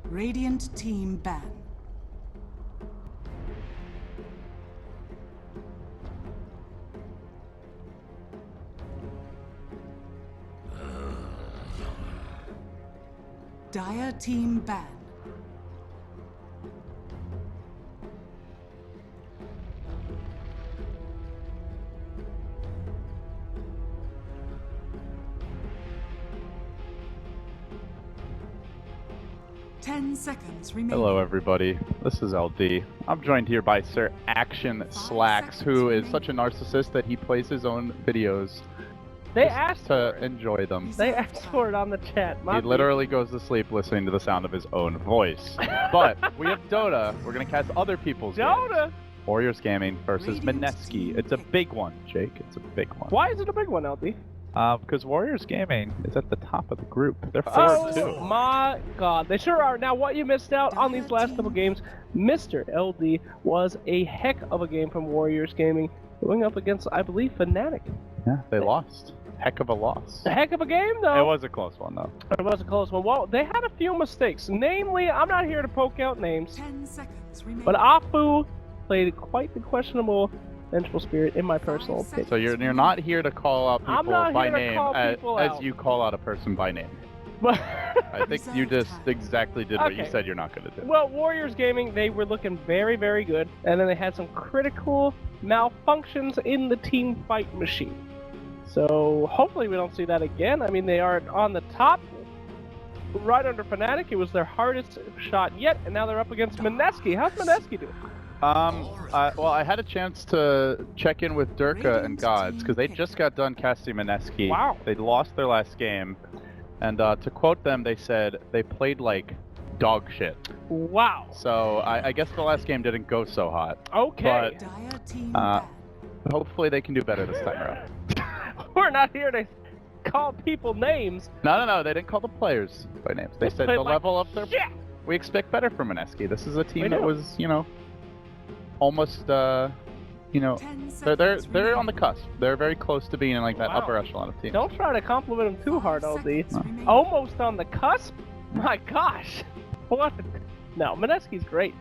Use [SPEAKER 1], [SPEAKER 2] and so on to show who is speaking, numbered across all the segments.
[SPEAKER 1] Radiant team ban. Dire team ban. Seconds remaining.
[SPEAKER 2] Hello everybody, this is LD. I'm joined here by Sir Action Slacks, who is such a narcissist that he plays his own videos.
[SPEAKER 3] They asked
[SPEAKER 2] to enjoy them.
[SPEAKER 3] They asked for it on the chat.
[SPEAKER 2] He literally goes to sleep listening to the sound of his own voice. But we have Dota. We're gonna cast other people's
[SPEAKER 3] Dota.
[SPEAKER 2] games. Warriors Gaming versus Mineski. It's a big one, Jake. It's a big one.
[SPEAKER 3] Why is it a big one, LD?
[SPEAKER 2] Because Warriors Gaming is at the top of the group. They're 4-2.
[SPEAKER 3] Oh my god, they sure are. Now, what you missed out on these last couple games, Mr. LD was a heck of a game from Warriors Gaming, going up against, I believe, Fnatic.
[SPEAKER 2] Yeah, they lost. Heck of a loss.
[SPEAKER 3] A heck of a game, though.
[SPEAKER 2] It was a close one, though.
[SPEAKER 3] It was a close one. Well, they had a few mistakes. Namely, I'm not here to poke out names,
[SPEAKER 1] 10 seconds remaining.
[SPEAKER 3] but Afu played quite the questionable Vengeful Spirit, in my personal opinion.
[SPEAKER 2] So you're not here to call out people by name as you call out a person by name.
[SPEAKER 3] But
[SPEAKER 2] I think you just exactly did what you said you're not going to do.
[SPEAKER 3] Well, Warriors Gaming, they were looking very, very good, and then they had some critical malfunctions in the team fight machine. So hopefully we don't see that again. I mean, they are on the top, right under Fnatic. It was their hardest shot yet, and now they're up against Mineski. How's Mineski doing?
[SPEAKER 2] Well, I had a chance to check in with Durka and Gods, because they just got done casting Mineski.
[SPEAKER 3] Wow.
[SPEAKER 2] They lost their last game, and to quote them, they said they played like dog shit.
[SPEAKER 3] Wow.
[SPEAKER 2] So I guess the last game didn't go so hot.
[SPEAKER 3] Okay.
[SPEAKER 2] But hopefully they can do better this time around.
[SPEAKER 3] We're not here to call people names.
[SPEAKER 2] No, they didn't call the players by names. They said the level of their...
[SPEAKER 3] shit.
[SPEAKER 2] We expect better from Mineski. This is a team that was, almost, they're on the cusp. They're very close to being in like that upper echelon of teams.
[SPEAKER 3] Don't try to compliment them too hard, LD.
[SPEAKER 2] No.
[SPEAKER 3] Almost on the cusp? My gosh. What? No, Mineski's great.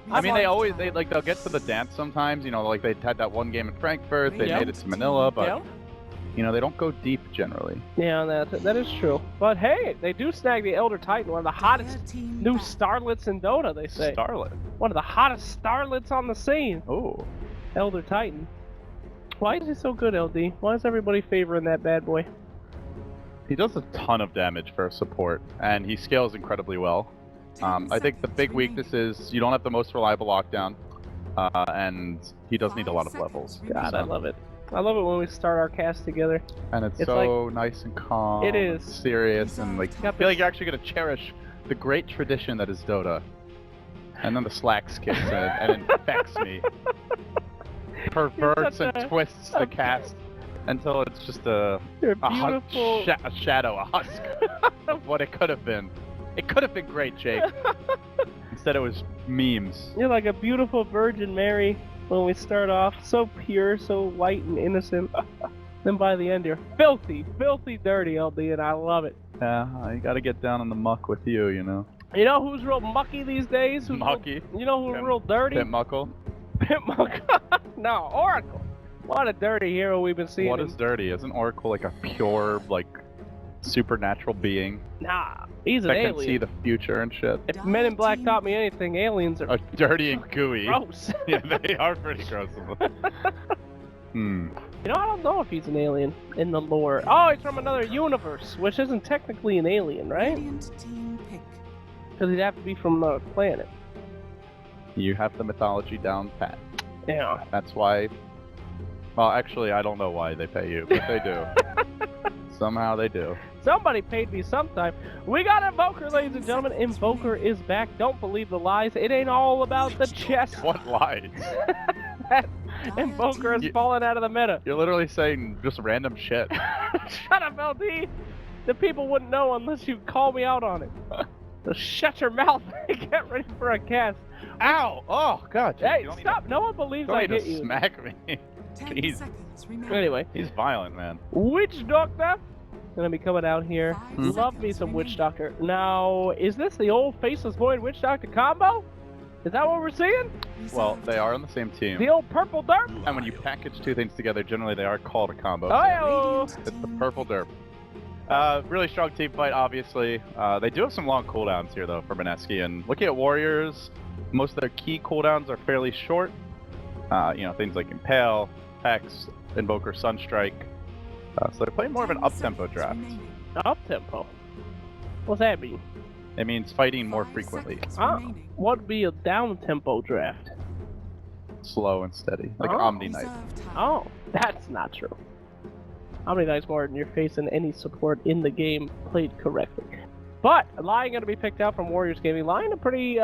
[SPEAKER 2] I mean, they'll get to the dance sometimes. Like they had that one game in Frankfurt. They made it to Manila, but they don't go deep generally.
[SPEAKER 3] Yeah, that is true. But hey, they do snag the Elder Titan, one of the hottest new starlets in Dota, they say.
[SPEAKER 2] Starlet?
[SPEAKER 3] One of the hottest starlets on the scene.
[SPEAKER 2] Oh.
[SPEAKER 3] Elder Titan. Why is he so good, LD? Why is everybody favoring that bad boy?
[SPEAKER 2] He does a ton of damage for support, and he scales incredibly well. I think the big weakness is you don't have the most reliable lockdown, and he does need a lot of levels.
[SPEAKER 3] God, I love it. I love it when we start our cast together.
[SPEAKER 2] And it's so like, nice and calm.
[SPEAKER 3] It is.
[SPEAKER 2] And serious, and like I feel like you're actually going to cherish the great tradition that is Dota. And then the slacks kicks in and infects me. Perverts and twists the cast until it's just a shadow, a husk of what it could have been. It could have been great, Jake. Instead it was memes.
[SPEAKER 3] You're like a beautiful Virgin Mary when we start off, so pure, so white and innocent. Then by the end you're filthy, filthy dirty, LD, and I love it.
[SPEAKER 2] Yeah, you gotta get down in the muck with you, You
[SPEAKER 3] know who's real mucky these days?
[SPEAKER 2] Mucky?
[SPEAKER 3] You know who's real dirty?
[SPEAKER 2] Pit Muckle?
[SPEAKER 3] Pit Muckle? No, Oracle. What a dirty hero we've been seeing.
[SPEAKER 2] What is dirty? Isn't Oracle like a pure, supernatural being?
[SPEAKER 3] Nah, he's an alien.
[SPEAKER 2] That can see the future and shit.
[SPEAKER 3] If Men in Black taught me anything, aliens are
[SPEAKER 2] dirty and gooey.
[SPEAKER 3] Gross.
[SPEAKER 2] Yeah, they are pretty gross.
[SPEAKER 3] You know, I don't know if he's an alien in the lore. Oh, he's from another universe, which isn't technically an alien, right? Because he'd have to be from another planet.
[SPEAKER 2] You have the mythology down pat.
[SPEAKER 3] Yeah.
[SPEAKER 2] That's why... Well, actually, I don't know why they pay you, but they do. Somehow they do.
[SPEAKER 3] Somebody paid me sometime. We got Invoker, ladies and gentlemen. Invoker is back. Don't believe the lies. It ain't all about the chest.
[SPEAKER 2] What lies?
[SPEAKER 3] That Invoker is falling out of the meta.
[SPEAKER 2] You're literally saying just random shit.
[SPEAKER 3] Shut up, LD. The people wouldn't know unless you call me out on it. So shut your mouth and get ready for a cast.
[SPEAKER 2] Ow! Oh, God.
[SPEAKER 3] Hey, stop. No one believes I hit you.
[SPEAKER 2] Smack me. Jeez.
[SPEAKER 3] Anyway.
[SPEAKER 2] He's violent, man.
[SPEAKER 3] Witch Doctor gonna be coming out here.
[SPEAKER 1] 5
[SPEAKER 3] Love me
[SPEAKER 1] seconds
[SPEAKER 3] some Witch
[SPEAKER 1] remaining.
[SPEAKER 3] Doctor. Now, is this the old Faceless Void Witch Doctor combo? Is that what we're seeing?
[SPEAKER 2] Well,
[SPEAKER 1] Reserve
[SPEAKER 2] they
[SPEAKER 1] time.
[SPEAKER 2] are on the same team.
[SPEAKER 3] The old purple derp?
[SPEAKER 2] And when you package two things together, generally they are called a combo.
[SPEAKER 3] Oh,
[SPEAKER 2] so
[SPEAKER 3] yeah.
[SPEAKER 1] Radiant
[SPEAKER 2] it's the
[SPEAKER 1] team
[SPEAKER 2] purple
[SPEAKER 1] pick.
[SPEAKER 2] derp. Really strong team fight, obviously. They do have some long cooldowns here, though, for Mineski. And looking at Warriors, most of their key cooldowns are fairly short. You know, things like Impale, Hex, Invoker, Sunstrike. So they're playing more of an
[SPEAKER 1] 10
[SPEAKER 2] up-tempo
[SPEAKER 1] seconds
[SPEAKER 2] draft.
[SPEAKER 1] remaining.
[SPEAKER 3] Up tempo. What's that mean?
[SPEAKER 2] It means fighting more
[SPEAKER 1] 5
[SPEAKER 2] frequently.
[SPEAKER 1] seconds
[SPEAKER 3] Ah,
[SPEAKER 1] remaining.
[SPEAKER 3] what would be a down tempo draft?
[SPEAKER 2] Slow and steady. Like
[SPEAKER 3] Oh.
[SPEAKER 2] Omni Knight.
[SPEAKER 1] Reserve time.
[SPEAKER 3] Oh, that's not true. How many nights more in your face than any support in the game played correctly? But Lion going to be picked out from Warriors Gaming. Lion, a pretty,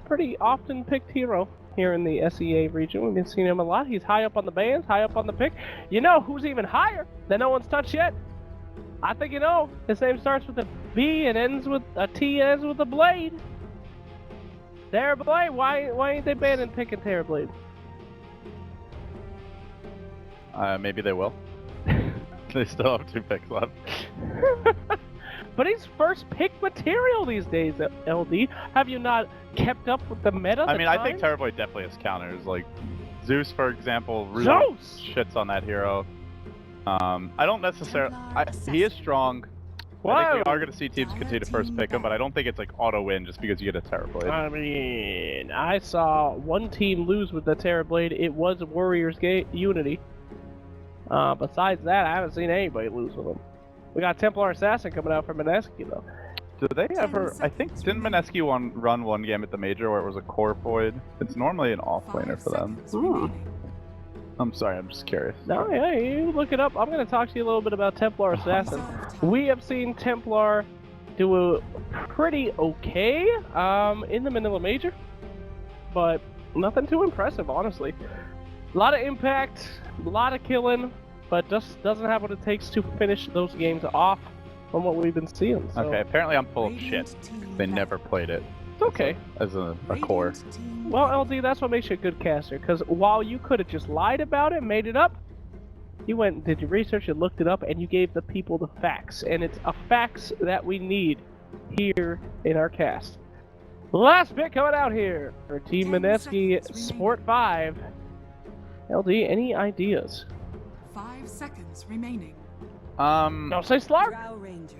[SPEAKER 3] pretty often picked hero here in the SEA region. We've been seeing him a lot. He's high up on the bands, high up on the pick. You know who's even higher that no one's touched yet? I think you know. His name starts with a B and ends with a T, ends with a blade. Terrorblade. Why ain't they banning picking Terrorblade?
[SPEAKER 2] Maybe they will. They still have 2 picks left.
[SPEAKER 3] But he's first pick material these days, LD. Have you not kept up with the meta?
[SPEAKER 2] I
[SPEAKER 3] the
[SPEAKER 2] mean, I think
[SPEAKER 3] time?
[SPEAKER 2] Terrorblade definitely has counters. Like, Zeus, for example, really
[SPEAKER 3] Zeus!
[SPEAKER 2] shits on that hero. I don't necessarily... he is strong. I
[SPEAKER 3] Whoa!
[SPEAKER 2] think we are going to see teams continue to first pick him, but I don't think it's like auto-win just because you get a Terrorblade.
[SPEAKER 3] I mean, I saw one team lose with the Terrorblade. It was WarriorsGaming.Unity. Besides that, I haven't seen anybody lose with them. We got Templar Assassin coming out from Mineski, though.
[SPEAKER 2] Do they ever... I think, didn't Mineski run one game at the Major where it was a core void? It's normally an off-laner for them.
[SPEAKER 1] 5 seconds remaining.
[SPEAKER 2] I'm sorry, I'm just curious.
[SPEAKER 3] No, yeah, you look it up. I'm going to talk to you a little bit about Templar Assassin.
[SPEAKER 1] Reserve time.
[SPEAKER 3] We have seen Templar do a pretty okay in the Manila Major, but nothing too impressive, honestly. A lot of impact, a lot of killing, but just doesn't have what it takes to finish those games off from what we've been seeing. So
[SPEAKER 2] Okay, apparently I'm full of
[SPEAKER 1] Radiant
[SPEAKER 2] shit.
[SPEAKER 1] team
[SPEAKER 2] They
[SPEAKER 1] back.
[SPEAKER 2] never played it
[SPEAKER 3] it's okay.
[SPEAKER 2] as a core.
[SPEAKER 1] Radiant team
[SPEAKER 3] Well,
[SPEAKER 1] back.
[SPEAKER 3] LD, that's what makes you a good caster, because while you could have just lied about it, made it up, you went and did your research, you looked it up, and you gave the people the facts. And it's a facts that we need here in our cast. Last pick coming out here for Team
[SPEAKER 1] 10
[SPEAKER 3] Mineski
[SPEAKER 1] seconds
[SPEAKER 3] Sport 5. LD, any ideas?
[SPEAKER 1] 5 seconds remaining.
[SPEAKER 3] Don't say Slark!
[SPEAKER 4] Drow Ranger.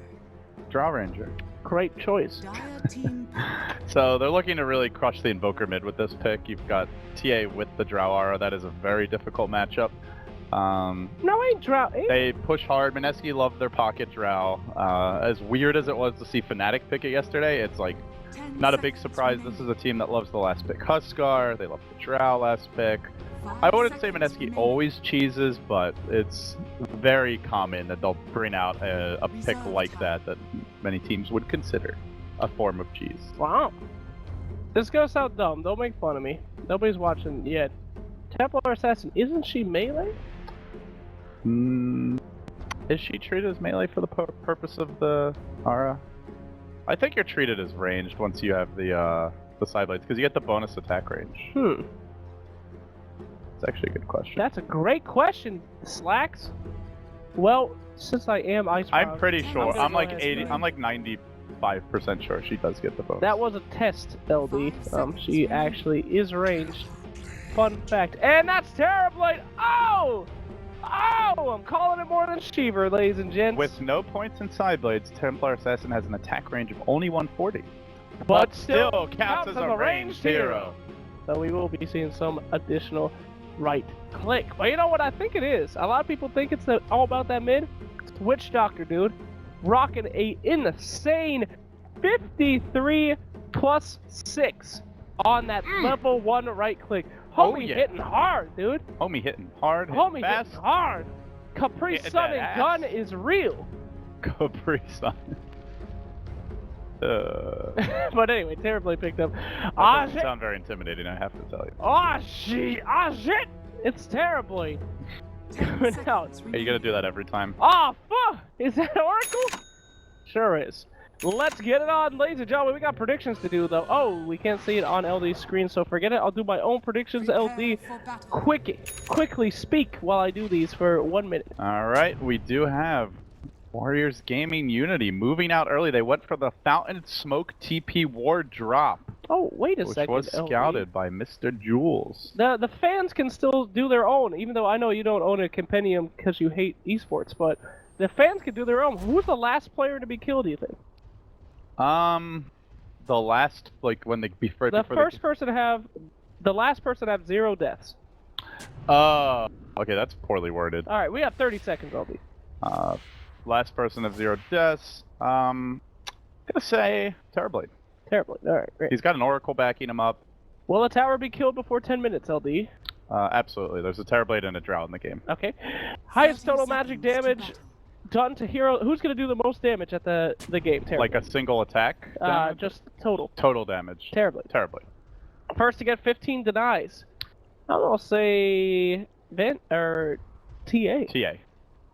[SPEAKER 2] Draw Ranger.
[SPEAKER 3] Great choice.
[SPEAKER 1] Dire team pick.
[SPEAKER 2] So they're looking to really crush the Invoker mid with this pick. You've got TA with the Drow Aura. That is a very difficult matchup.
[SPEAKER 3] No, ain't Drow.
[SPEAKER 2] They push hard. Mineski loved their pocket Drow. As weird as it was to see Fnatic pick it yesterday, it's like
[SPEAKER 1] 10
[SPEAKER 2] not a big
[SPEAKER 1] seconds
[SPEAKER 2] surprise.
[SPEAKER 1] remaining.
[SPEAKER 2] This is a team that loves the last pick Huskar. They love the Drow last pick.
[SPEAKER 1] 5
[SPEAKER 2] I wouldn't say
[SPEAKER 1] seconds
[SPEAKER 2] Mineski
[SPEAKER 1] remaining.
[SPEAKER 2] always cheeses, but it's very common that they'll bring out a pick
[SPEAKER 1] Reserve
[SPEAKER 2] like
[SPEAKER 1] time.
[SPEAKER 2] that many teams would consider a form of cheese.
[SPEAKER 3] Wow. This goes sound dumb. Don't make fun of me. Nobody's watching yet. Templar Assassin, isn't she melee?
[SPEAKER 2] Is she treated as melee for the purpose of the Aura? I think you're treated as ranged once you have the side blades, because you get the bonus attack range. It's actually a good question.
[SPEAKER 3] That's a great question, Slacks. Well, since I am Ice
[SPEAKER 2] I'm
[SPEAKER 3] Round,
[SPEAKER 2] pretty
[SPEAKER 1] I'm
[SPEAKER 2] sure.
[SPEAKER 1] gonna
[SPEAKER 2] I'm
[SPEAKER 1] go
[SPEAKER 2] like
[SPEAKER 1] ahead
[SPEAKER 2] 80.
[SPEAKER 1] and-
[SPEAKER 2] I'm like 95% sure she does get the bonus.
[SPEAKER 3] that was a test, LD.
[SPEAKER 1] 5 seconds
[SPEAKER 3] She
[SPEAKER 1] remaining.
[SPEAKER 3] actually is ranged. Fun fact. And that's Terrorblade! Oh! Oh! I'm calling it more than Sheever, ladies and gents.
[SPEAKER 2] With no points in side blades, Templar Assassin has an attack range of only 140.
[SPEAKER 3] but
[SPEAKER 2] still counts as a ranged hero.
[SPEAKER 3] So we will be seeing some additional right click. But you know what I think it is? A lot of people think it's all about that mid. It's Witch Doctor, dude. Rocking a insane 53 plus 6 on that level 1 right click.
[SPEAKER 2] Oh,
[SPEAKER 3] Homie
[SPEAKER 2] yeah.
[SPEAKER 3] hitting hard, dude.
[SPEAKER 2] Homie hitting hard, hitting
[SPEAKER 3] Homie
[SPEAKER 2] fast.
[SPEAKER 3] hitting hard. Capri
[SPEAKER 2] Hitting
[SPEAKER 3] Sun
[SPEAKER 2] that
[SPEAKER 3] and
[SPEAKER 2] ass.
[SPEAKER 3] gun is real.
[SPEAKER 2] Capri Sun.
[SPEAKER 3] But anyway, Terrorblade picked up.
[SPEAKER 2] That
[SPEAKER 3] Ah,
[SPEAKER 2] doesn't
[SPEAKER 3] shit.
[SPEAKER 2] sound very intimidating, I have to tell you.
[SPEAKER 3] Ah, shit. Ah, shit. It's Terrorblade.
[SPEAKER 1] 10
[SPEAKER 3] Coming out.
[SPEAKER 1] seconds
[SPEAKER 2] Are you gonna
[SPEAKER 1] remaining.
[SPEAKER 2] do that every time?
[SPEAKER 3] Ah, fuck! Is that Oracle? Sure is. Let's get it on, ladies and gentlemen. We got predictions to do, though. Oh, we can't see it on LD's screen, so forget it. I'll do my own predictions. LD, quickly speak while I do these for 1 minute.
[SPEAKER 2] All right, we do have Warriors Gaming Unity moving out early. They went for the Fountain Smoke TP War drop.
[SPEAKER 3] Oh, wait a
[SPEAKER 2] which
[SPEAKER 3] second.
[SPEAKER 2] was scouted by Mr. Jules.
[SPEAKER 3] The fans can still do their own, even though I know you don't own a compendium because you hate esports, but the fans can do their own. Who's the last player to be killed, do you think?
[SPEAKER 2] The last, like, when they before
[SPEAKER 3] The last person to have 0 deaths.
[SPEAKER 2] Okay, that's poorly worded.
[SPEAKER 3] All right, we have 30 seconds, LD.
[SPEAKER 2] Last person of 0 deaths. Gonna say Terrorblade.
[SPEAKER 3] Terrorblade. All right, great.
[SPEAKER 2] He's got an Oracle backing him up.
[SPEAKER 3] Will a tower be killed before 10 minutes, LD?
[SPEAKER 2] Absolutely. There's a Terrorblade and a Drought in the game.
[SPEAKER 3] Okay. Highest total magic damage done to hero. Who's gonna do the most damage at the game? Terrorblade.
[SPEAKER 2] Like a single attack?
[SPEAKER 3] Just total.
[SPEAKER 2] Total damage.
[SPEAKER 3] Terrorblade.
[SPEAKER 2] Terrorblade.
[SPEAKER 3] First to get 15 denies. I'm gonna say Vent or TA.
[SPEAKER 2] TA.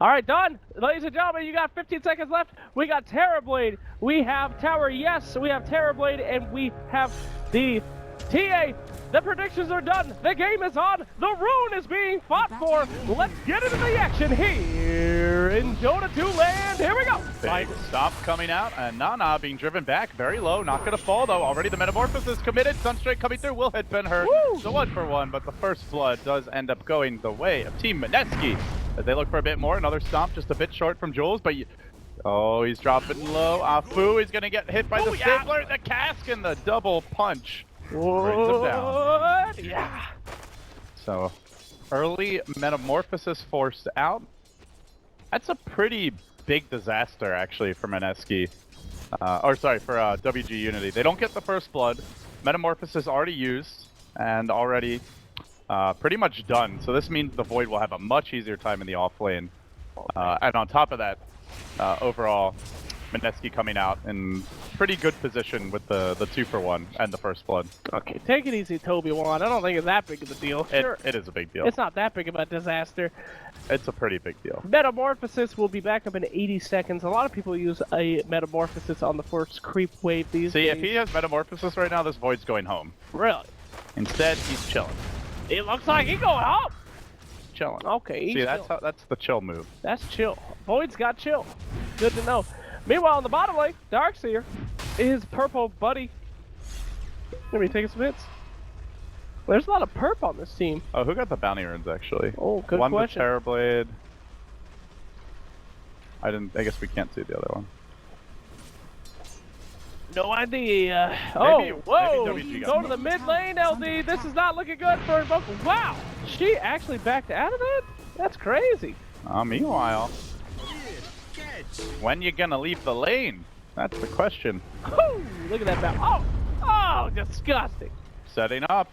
[SPEAKER 3] All right, done. Ladies and gentlemen, you got 15 seconds left. We got Terrorblade. We have Tower, yes. We have Terrorblade, and we have the TA. The predictions are done. The game is on. The rune is being fought for. Let's get into the action here in Dota 2 land. Here we go.
[SPEAKER 2] Big stop coming out, and Nana being driven back very low. Not going to fall, though. Already the Metamorphosis committed. Sunstrike coming through will hit Ben-Hur. So 1-for-1, but the first blood does end up going the way of Team Mineski. As they look for a bit more, another stomp just a bit short from Jules, but oh, he's dropping low. Afu is going to get hit by the Stippler, the cask, and the double punch. Brings him down.
[SPEAKER 3] Yeah.
[SPEAKER 2] So, early Metamorphosis forced out. That's a pretty big disaster, actually, for Mineski. For WG.Unity. They don't get the first blood. Metamorphosis already used, and already pretty much done. So this means the Void will have a much easier time in the off lane. And on top of that, overall, Mineski coming out in pretty good position with the 2-for-1 and the first blood.
[SPEAKER 3] Okay, take it easy, Toby1. I don't think it's that big of a deal. Sure.
[SPEAKER 2] It is a big deal.
[SPEAKER 3] It's not that big of a disaster.
[SPEAKER 2] It's a pretty big deal.
[SPEAKER 3] Metamorphosis will be back up in 80 seconds. A lot of people use a Metamorphosis on the first creep wave these days.
[SPEAKER 2] See, if he has Metamorphosis right now, this Void's going home.
[SPEAKER 3] Really?
[SPEAKER 2] Instead, he's chilling.
[SPEAKER 3] It looks like he's going home.
[SPEAKER 2] Chilling.
[SPEAKER 3] Okay,
[SPEAKER 2] see, that's the chill move.
[SPEAKER 3] That's chill. Void's got chill. Good to know. Meanwhile, in the bottom lane, Darkseer, his purple buddy. Let me take some hits. There's a lot of perp on this team.
[SPEAKER 2] Oh, who got the bounty runes, actually?
[SPEAKER 3] Oh, good
[SPEAKER 2] one
[SPEAKER 3] question.
[SPEAKER 2] One the Terrorblade. I guess we can't see the other one.
[SPEAKER 3] No idea.
[SPEAKER 2] Maybe
[SPEAKER 3] Whoa!
[SPEAKER 2] WG got
[SPEAKER 3] Go to the mid lane, LD. This is not looking good for Invoker. Wow! She actually backed out of that? That's crazy.
[SPEAKER 2] Meanwhile, when you gonna leave the lane? That's the question.
[SPEAKER 3] Woo! Look at that bounce. Oh, disgusting.
[SPEAKER 2] Setting up.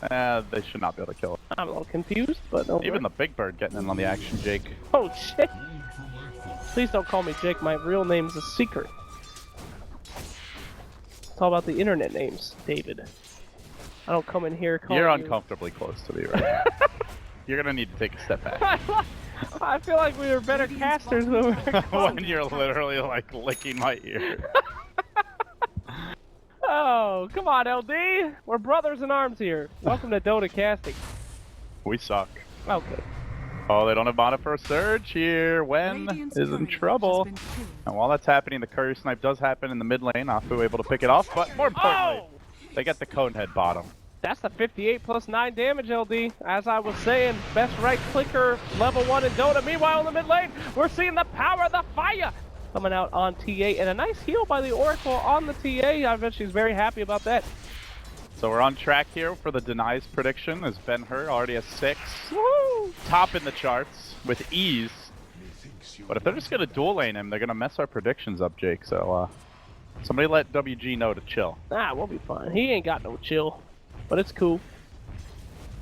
[SPEAKER 2] They should not be able to kill it.
[SPEAKER 3] I'm a little confused, but no.
[SPEAKER 2] Even the Big Bird getting in on the action, Jake.
[SPEAKER 3] Oh, shit. Please don't call me Jake. My real name's a secret. It's all about the internet names, David. I don't come in here calling
[SPEAKER 2] You're
[SPEAKER 3] you...
[SPEAKER 2] uncomfortably close to me right now. You're gonna need to take a step back.
[SPEAKER 3] I feel like we were better casters when we were
[SPEAKER 2] when you're literally like licking my ear.
[SPEAKER 3] Oh, come on, LD. We're brothers in arms here. Welcome to Dota Casting.
[SPEAKER 2] We suck.
[SPEAKER 3] Okay.
[SPEAKER 2] Oh, they don't have mana for a surge here. Wen is in trouble. And while that's happening, the Courier Snipe does happen in the mid lane. Afu able to pick it off, but more importantly, they get the Conehead bottom.
[SPEAKER 3] That's the 58 plus 9 damage, LD. As I was saying, best right clicker, level 1 in Dota. Meanwhile, in the mid lane, we're seeing the power of the fire coming out on TA. And a nice heal by the Oracle on the TA. I bet she's very happy about that.
[SPEAKER 2] So we're on track here for the denies prediction, as Ben-Hur already has 6.
[SPEAKER 3] Woo!
[SPEAKER 2] Top in the charts with ease. But if they're just going to dual lane him, they're going to mess our predictions up, Jake. So somebody let WG know to chill.
[SPEAKER 3] Nah, we'll be fine. He ain't got no chill. But it's cool.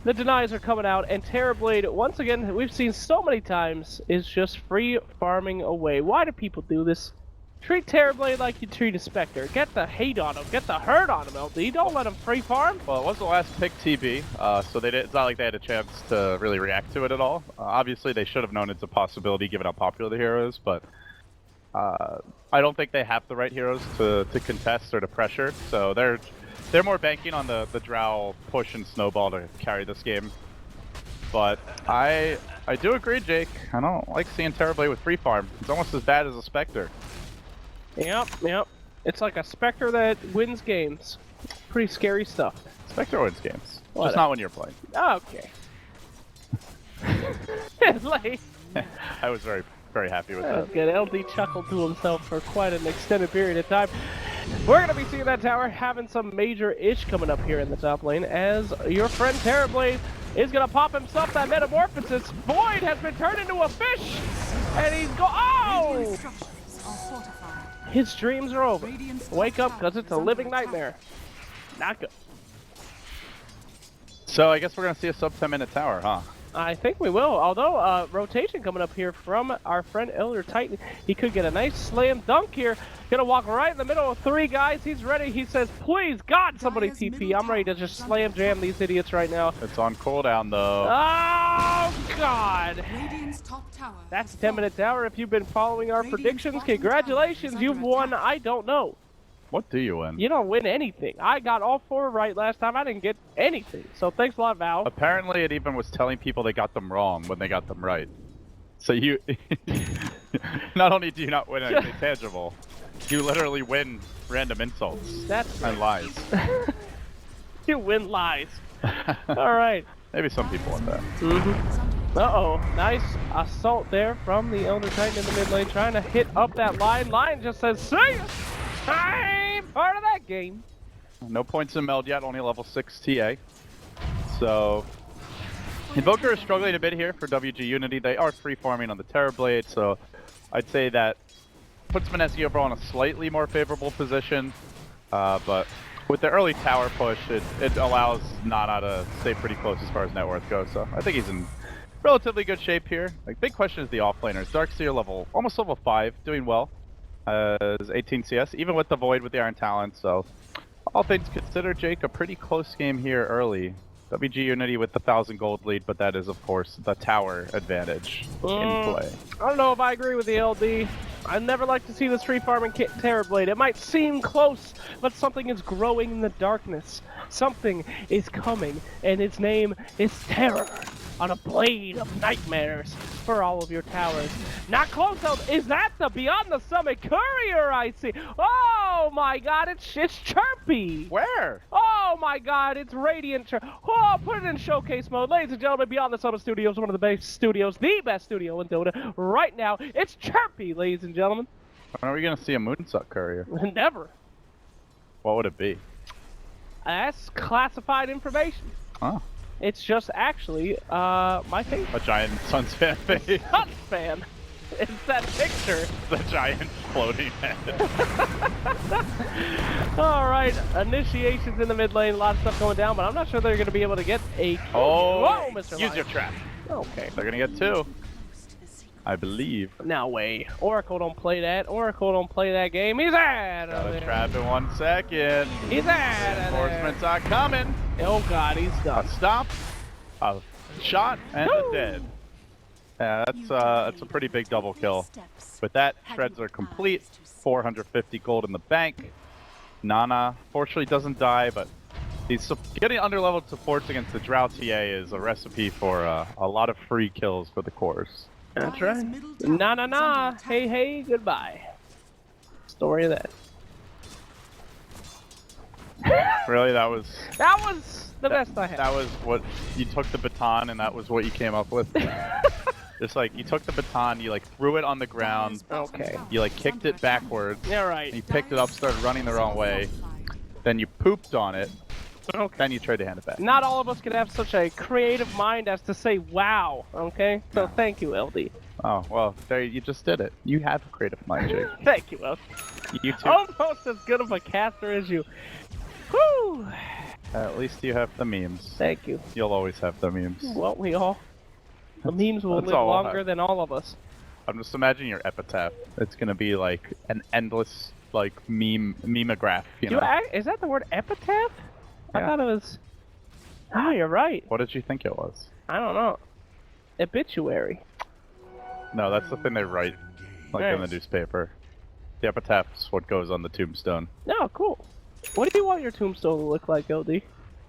[SPEAKER 3] The denies are coming out, and Terrorblade, once again, we've seen so many times, is just free farming away. Why do people do this? Treat Terrorblade like you treat a Spectre. Get the hate on him. Get the hurt on him, LD. Don't let him free farm.
[SPEAKER 2] Well, it was the last pick TB, so it's not like they had a chance to really react to it at all. Obviously, they should have known it's a possibility given how popular the hero is, but I don't think they have the right heroes to contest or to pressure, so they're more banking on the Drow push and snowball to carry this game. But I do agree, Jake. I don't like seeing Terrorblade with free farm. It's almost as bad as a Spectre.
[SPEAKER 3] Yep. It's like a Spectre that wins games. Pretty scary stuff.
[SPEAKER 2] Spectre wins games.
[SPEAKER 3] What?
[SPEAKER 2] Just not when you're playing.
[SPEAKER 3] Okay. Like,
[SPEAKER 2] I was very, very happy with
[SPEAKER 3] that's
[SPEAKER 2] that.
[SPEAKER 3] good. LD chuckled to himself for quite an extended period of time. We're going to be seeing that tower having some major ish coming up here in the top lane as your friend Terrorblade is going to pop himself that metamorphosis. Void has been turned into a fish, and he's oh!
[SPEAKER 1] Radiant structures are fortified.
[SPEAKER 3] His dreams are over.
[SPEAKER 1] Radiant's
[SPEAKER 3] Wake
[SPEAKER 1] top
[SPEAKER 3] up, because it's a
[SPEAKER 1] tower is
[SPEAKER 3] living
[SPEAKER 1] under attack.
[SPEAKER 3] nightmare. Not good.
[SPEAKER 2] So I guess we're gonna see a sub 10-minute tower, huh?
[SPEAKER 3] I think we will, although rotation coming up here from our friend Elder Titan. He could get a nice slam dunk here. Gonna walk right in the middle of 3 guys. He's ready. He says, please, God, somebody TP. I'm ready to just slam jam these idiots right now.
[SPEAKER 2] It's on cooldown though.
[SPEAKER 3] Oh, God.
[SPEAKER 1] Radiant's top tower.
[SPEAKER 3] That's
[SPEAKER 1] has
[SPEAKER 3] 10-minute tower. If you've been following our
[SPEAKER 1] Radiant's
[SPEAKER 3] predictions,
[SPEAKER 1] bottom tower
[SPEAKER 3] congratulations.
[SPEAKER 1] is
[SPEAKER 3] You've
[SPEAKER 1] under
[SPEAKER 3] won.
[SPEAKER 1] attack.
[SPEAKER 3] I don't know.
[SPEAKER 2] What do you win?
[SPEAKER 3] You don't win anything. I got all 4 right last time. I didn't get anything. So thanks a lot, Val.
[SPEAKER 2] Apparently it even was telling people they got them wrong when they got them right. So you... not only do you not win anything tangible, you literally win random insults
[SPEAKER 3] That's
[SPEAKER 2] and lies.
[SPEAKER 3] You win lies. All right.
[SPEAKER 2] Maybe some people want that.
[SPEAKER 3] Uh-oh. Nice assault there from the Elder Titan in the mid lane, trying to hit up that line. Line just says, see ya! I'm part of that game.
[SPEAKER 2] No points in Meld yet, only level 6 TA. So... Invoker is struggling a bit here for WG.Unity. They are free farming on the Terrorblade, so I'd say that puts Mineski overall in a slightly more favorable position. But with the early tower push, it allows Nana to stay pretty close as far as net worth goes. So I think he's in relatively good shape here. Like, big question is the offlaners. Darkseer almost level 5, doing well. Is 18 CS, even with the Void with the Iron Talent. So all things considered, Jake, a pretty close game here early. WG.Unity with the 1,000 gold lead, but that is, of course, the tower advantage in play.
[SPEAKER 3] I don't know if I agree with the LD. I'd never like to see this free farming Terrorblade. It might seem close, but something is growing in the darkness. Something is coming, and its name is Terror on a blade of nightmares for all of your towers. Not close, though. Is that the Beyond the Summit Courier I see? Oh my God, it's Chirpy.
[SPEAKER 2] Where?
[SPEAKER 3] Oh my God, it's Radiant. Oh, put it in showcase mode. Ladies and gentlemen, Beyond the Summit Studios, one of the best studios, the best studio in Dota right now. It's Chirpy, ladies and gentlemen.
[SPEAKER 2] When are we going to see a Moonsuck Courier?
[SPEAKER 3] Never.
[SPEAKER 2] What would it be?
[SPEAKER 3] That's classified information.
[SPEAKER 2] Oh.
[SPEAKER 3] It's just actually my face.
[SPEAKER 2] A giant Sunspan face.
[SPEAKER 3] Suns fan. It's that picture.
[SPEAKER 2] The giant floating head.
[SPEAKER 3] All right, initiations in the mid lane. A lot of stuff going down, but I'm not sure they're going to be able to get a.
[SPEAKER 2] Oh,
[SPEAKER 3] whoa, Mr.
[SPEAKER 2] use
[SPEAKER 3] Lion.
[SPEAKER 2] your trap.
[SPEAKER 3] Okay.
[SPEAKER 2] They're going to get 2. I believe.
[SPEAKER 3] Now wait. Oracle don't play that. Oracle don't play that game. He's out of
[SPEAKER 2] Got
[SPEAKER 3] there.
[SPEAKER 2] a trap in 1 second.
[SPEAKER 3] He's out of there.
[SPEAKER 2] Reinforcements are coming.
[SPEAKER 3] Oh God, he's
[SPEAKER 2] A
[SPEAKER 3] done.
[SPEAKER 2] stop, a shot, and
[SPEAKER 3] Woo!
[SPEAKER 2] a dead. Yeah, that's a pretty big double kill. With that, shreds are complete. 450 gold in the bank. Nana, fortunately, doesn't die, but he's getting underleveled supports against the Drow TA is a recipe for a lot of free kills for the cores.
[SPEAKER 3] That's
[SPEAKER 1] Dire's
[SPEAKER 3] right.
[SPEAKER 1] middle tower
[SPEAKER 3] Nah,
[SPEAKER 1] is under attack.
[SPEAKER 3] hey, hey, goodbye. Story of that.
[SPEAKER 2] Really, that was
[SPEAKER 3] The best I had.
[SPEAKER 2] That was what you took the baton, and that was what you came up with. Just like you took the baton, you like threw it on the ground,
[SPEAKER 3] Okay.
[SPEAKER 2] you like kicked it backwards,
[SPEAKER 3] Yeah, right.
[SPEAKER 2] and you picked it up, started running the wrong way, then you pooped on it,
[SPEAKER 3] Okay.
[SPEAKER 2] then you tried to hand it back.
[SPEAKER 3] Not all of us can have such a creative mind as to say wow, okay? So thank you, LD.
[SPEAKER 2] Oh well, there you just did it. You have a creative mind, Jake.
[SPEAKER 3] Thank you, LD.
[SPEAKER 2] You too.
[SPEAKER 3] Almost as good of a caster as you. Whew.
[SPEAKER 2] At least you have the memes.
[SPEAKER 3] Thank you.
[SPEAKER 2] You'll always have the memes.
[SPEAKER 3] Won't we all? The memes will
[SPEAKER 2] That's
[SPEAKER 3] live
[SPEAKER 2] all we'll
[SPEAKER 3] longer
[SPEAKER 2] have.
[SPEAKER 3] than all of us.
[SPEAKER 2] I'm just imagining your epitaph. It's gonna be like an endless like memeograph, you know?
[SPEAKER 3] Is that the word epitaph? I
[SPEAKER 2] Yeah.
[SPEAKER 3] thought it was. Oh, you're right.
[SPEAKER 2] What did you think it was?
[SPEAKER 3] I don't know. Obituary.
[SPEAKER 2] No, that's the thing they write like in the
[SPEAKER 3] Nice.
[SPEAKER 2] newspaper. The epitaph's what goes on the tombstone.
[SPEAKER 3] No, cool. What do you want your tombstone to look like, LD?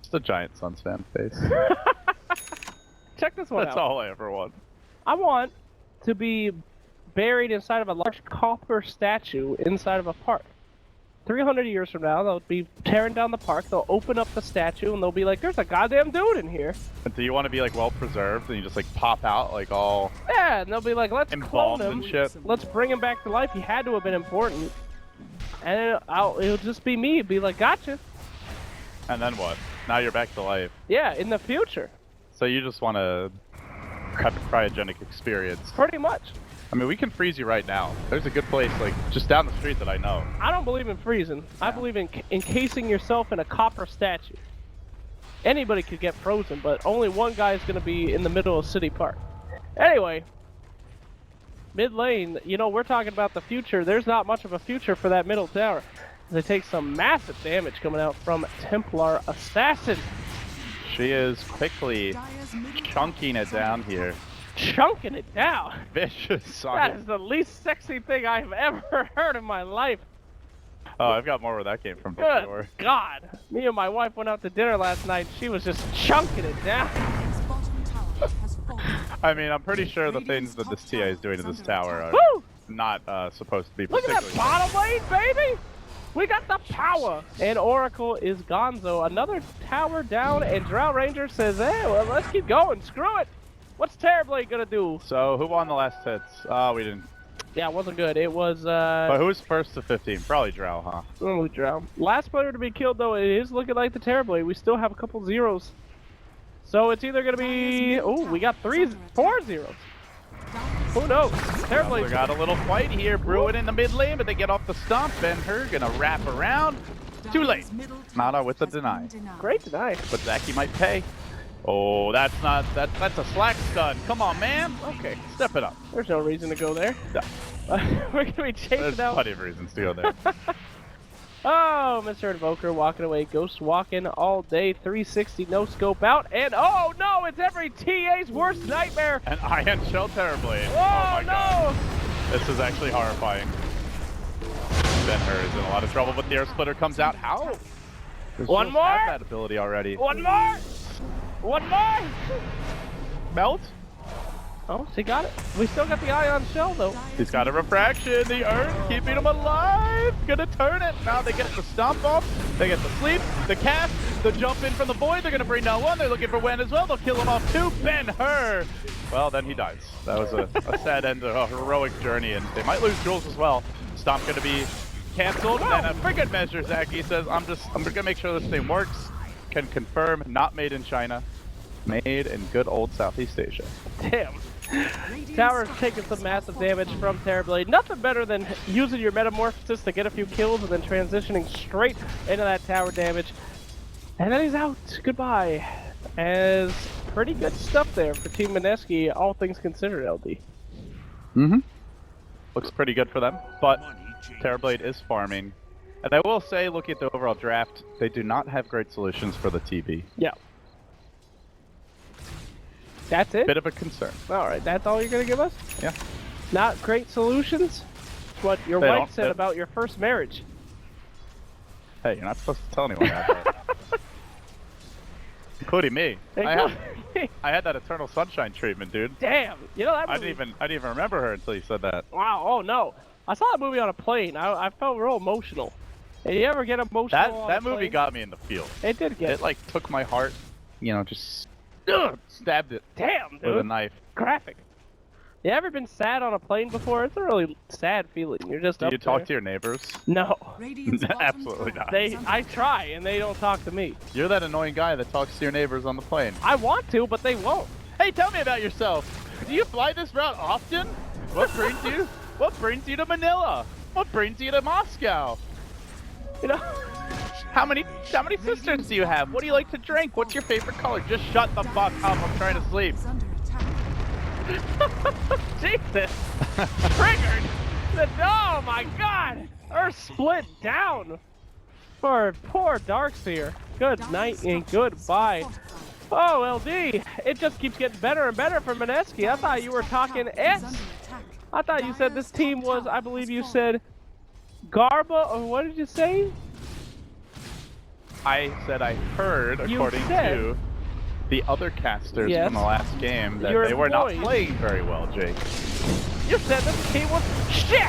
[SPEAKER 2] Just a giant Sunsfan face.
[SPEAKER 3] Check this one
[SPEAKER 2] That's
[SPEAKER 3] out.
[SPEAKER 2] all I ever want.
[SPEAKER 3] I want to be buried inside of a large copper statue inside of a park. 300 years from now, they'll be tearing down the park, they'll open up the statue, and they'll be like, there's a goddamn dude in here.
[SPEAKER 2] But do you want to be like well preserved and you just like pop out like all
[SPEAKER 3] Yeah, and they'll be like, let's clone
[SPEAKER 2] embalmed
[SPEAKER 3] him.
[SPEAKER 2] and shit?
[SPEAKER 3] Let's bring him back to life. He had to have been important. And it'll just be me. Be like, gotcha.
[SPEAKER 2] And then what? Now you're back to life.
[SPEAKER 3] Yeah, in the future.
[SPEAKER 2] So you just want a cryogenic experience.
[SPEAKER 3] Pretty much.
[SPEAKER 2] I mean, we can freeze you right now. There's a good place like just down the street that I know.
[SPEAKER 3] I don't believe in freezing. I believe in encasing yourself in a copper statue. Anybody could get frozen, but only one guy is going to be in the middle of City Park. Anyway, mid lane, you know, we're talking about the future. There's not much of a future for that middle tower. They take some massive damage coming out from Templar Assassin.
[SPEAKER 2] She is quickly chunking it down here.
[SPEAKER 3] Chunking it down.
[SPEAKER 2] Vicious.
[SPEAKER 3] That is the least sexy thing I've ever heard in my life.
[SPEAKER 2] Oh, I've got more where that came from for
[SPEAKER 3] Good
[SPEAKER 2] sure.
[SPEAKER 3] God. Me and my wife went out to dinner last night. She was just chunking it down.
[SPEAKER 2] I mean, I'm pretty sure the things that this TA is doing to this tower are
[SPEAKER 3] Woo!
[SPEAKER 2] not supposed to be
[SPEAKER 3] Look at
[SPEAKER 2] particularly.
[SPEAKER 3] that bottom lane, baby! We got the power! And Oracle is gonzo. Another tower down, and Drow Ranger says, hey, well, let's keep going. Screw it! What's Terrorblade gonna do?
[SPEAKER 2] So, who won the last hits? Oh, we didn't.
[SPEAKER 3] Yeah, it wasn't good. It was,
[SPEAKER 2] But who's first to 15? Probably Drow, huh?
[SPEAKER 3] oh, Drow. Last player to be killed, though, it is looking like the Terrorblade. We still have a couple zeros. So it's either gonna be... Oh, we got 4 zeros. Who knows?
[SPEAKER 2] We
[SPEAKER 3] Terrorblade.
[SPEAKER 2] got a little fight here brewing in the mid lane, but they get off the stomp. Ben-Hur gonna wrap around. Too late. Nada with the deny.
[SPEAKER 3] Great tonight.
[SPEAKER 2] But Zaki might pay. Oh, that's a slack stun. Come on, man. Okay, step it up.
[SPEAKER 3] There's no reason to go there.
[SPEAKER 2] No.
[SPEAKER 3] We're gonna be chasing
[SPEAKER 2] There's
[SPEAKER 3] out.
[SPEAKER 2] plenty of reasons to go there.
[SPEAKER 3] Oh, Mr. Invoker walking away, ghost walking all day, 360 no scope out, and oh no, it's every TA's worst nightmare.
[SPEAKER 2] And Iron Shell Terrorblade.
[SPEAKER 3] Oh,
[SPEAKER 2] Oh my
[SPEAKER 3] no!
[SPEAKER 2] god. This is actually horrifying. Ben-Hur is in a lot of trouble, but the air splitter comes out. How?
[SPEAKER 3] One
[SPEAKER 2] Just
[SPEAKER 3] more?
[SPEAKER 2] Have that ability already.
[SPEAKER 3] One more! One more!
[SPEAKER 2] Melt.
[SPEAKER 3] Oh, she got it. We still got the ion shell though.
[SPEAKER 2] He's got a refraction. The Earth keeping him alive. Gonna turn it. Now they get the stomp off. They get the sleep, the cast, the jump in from the void. They're gonna bring down one. They're looking for Wen as well. They'll kill him off too. Ben-Hur. Well, then he dies. That was a sad end to a heroic journey, and they might lose Jules as well. Stomp gonna be canceled. And a friggin' measure. Zaki says, I'm gonna make sure this thing works. Can confirm, not made in China. Made in good old Southeast Asia.
[SPEAKER 3] Damn. Tower's taking some massive damage from Terrorblade. Nothing better than using your metamorphosis to get a few kills and then transitioning straight into that tower damage. And then he's out. Goodbye. As pretty good stuff there for Team Mineski, all things considered, LD.
[SPEAKER 2] Mm-hmm. Looks pretty good for them, but Terrorblade is farming. And I will say, looking at the overall draft, they do not have great solutions for the TB.
[SPEAKER 3] Yeah. That's it?
[SPEAKER 2] Bit of a concern.
[SPEAKER 3] Alright, that's all you're going to give us?
[SPEAKER 2] Yeah.
[SPEAKER 3] Not great solutions? It's what your
[SPEAKER 2] They
[SPEAKER 3] wife
[SPEAKER 2] don't-
[SPEAKER 3] said
[SPEAKER 2] they-
[SPEAKER 3] about your first marriage.
[SPEAKER 2] Hey, you're not supposed to tell anyone that. Including me. I had that Eternal Sunshine treatment, dude.
[SPEAKER 3] Damn. You know that movie...
[SPEAKER 2] I didn't even remember her until you said that.
[SPEAKER 3] Wow, oh no. I saw that movie on a plane. I felt real emotional. Did you ever get emotional on
[SPEAKER 2] That
[SPEAKER 3] a
[SPEAKER 2] movie
[SPEAKER 3] plane?
[SPEAKER 2] got me in the field.
[SPEAKER 3] It did get...
[SPEAKER 2] It like took my heart, you know, just stabbed it
[SPEAKER 3] Damn,
[SPEAKER 2] with a
[SPEAKER 3] dude.
[SPEAKER 2] knife.
[SPEAKER 3] Graphic. You ever been sad on a plane before? It's a really sad feeling. You're just
[SPEAKER 2] Do
[SPEAKER 3] up
[SPEAKER 2] you
[SPEAKER 3] there.
[SPEAKER 2] talk to your neighbors?
[SPEAKER 3] No.
[SPEAKER 2] Absolutely not.
[SPEAKER 3] I try, and they don't talk to me.
[SPEAKER 2] You're that annoying guy that talks to your neighbors on the plane.
[SPEAKER 3] I want to, but they won't.
[SPEAKER 2] Hey, tell me about yourself. Do you fly this route often? What brings you to Manila? What brings you to Moscow?
[SPEAKER 3] You know?
[SPEAKER 2] How many sisters do you have? What do you like to drink? What's your favorite color? Just shut the fuck up. I'm trying to sleep.
[SPEAKER 3] Jesus. Triggered. Oh my god. Earth split down. For poor Darkseer. Good night and goodbye. Oh, LD. It just keeps getting better and better for Mineski. I thought you were talking S. I thought you said this team was, I believe you said, Garba, or what did you say?
[SPEAKER 2] I said I heard,
[SPEAKER 3] You
[SPEAKER 2] according
[SPEAKER 3] said-
[SPEAKER 2] to the other casters
[SPEAKER 3] Yes.
[SPEAKER 2] from the last game, that
[SPEAKER 3] Your
[SPEAKER 2] they were not
[SPEAKER 3] voice.
[SPEAKER 2] playing very well, Jake.
[SPEAKER 3] You said this team was shit!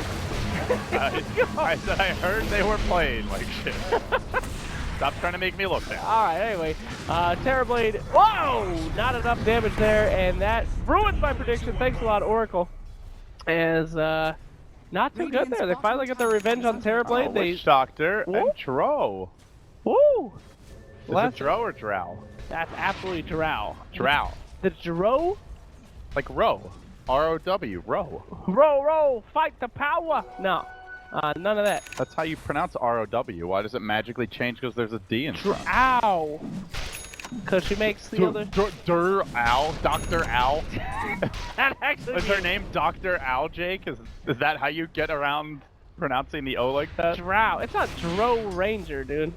[SPEAKER 2] I said I heard they were playing like shit. Stop trying to make me look bad.
[SPEAKER 3] Alright, anyway, Terrorblade, whoa! Not enough damage there, and that ruins my prediction. Thanks a lot, Oracle. As, not too good there. They finally get their revenge on Terrorblade.
[SPEAKER 2] Oh, Witch Doctor and
[SPEAKER 3] Whoop.
[SPEAKER 2] Drow.
[SPEAKER 3] Woo!
[SPEAKER 2] Is it Drow or Drow?
[SPEAKER 3] That's absolutely Drow.
[SPEAKER 2] Drow.
[SPEAKER 3] The Drow?
[SPEAKER 2] Like row. R-O-W, row.
[SPEAKER 3] Row, fight the power! No, none of that.
[SPEAKER 2] That's how you pronounce R-O-W. Why does it magically change because there's a D in front?
[SPEAKER 3] Ow! Because she makes the other...
[SPEAKER 2] Owl? Dr. Owl?
[SPEAKER 3] That actually
[SPEAKER 2] Is her name Dr. Owl, Jake? Is that how you get around pronouncing the O like that?
[SPEAKER 3] Drow. It's not Drow Ranger, dude.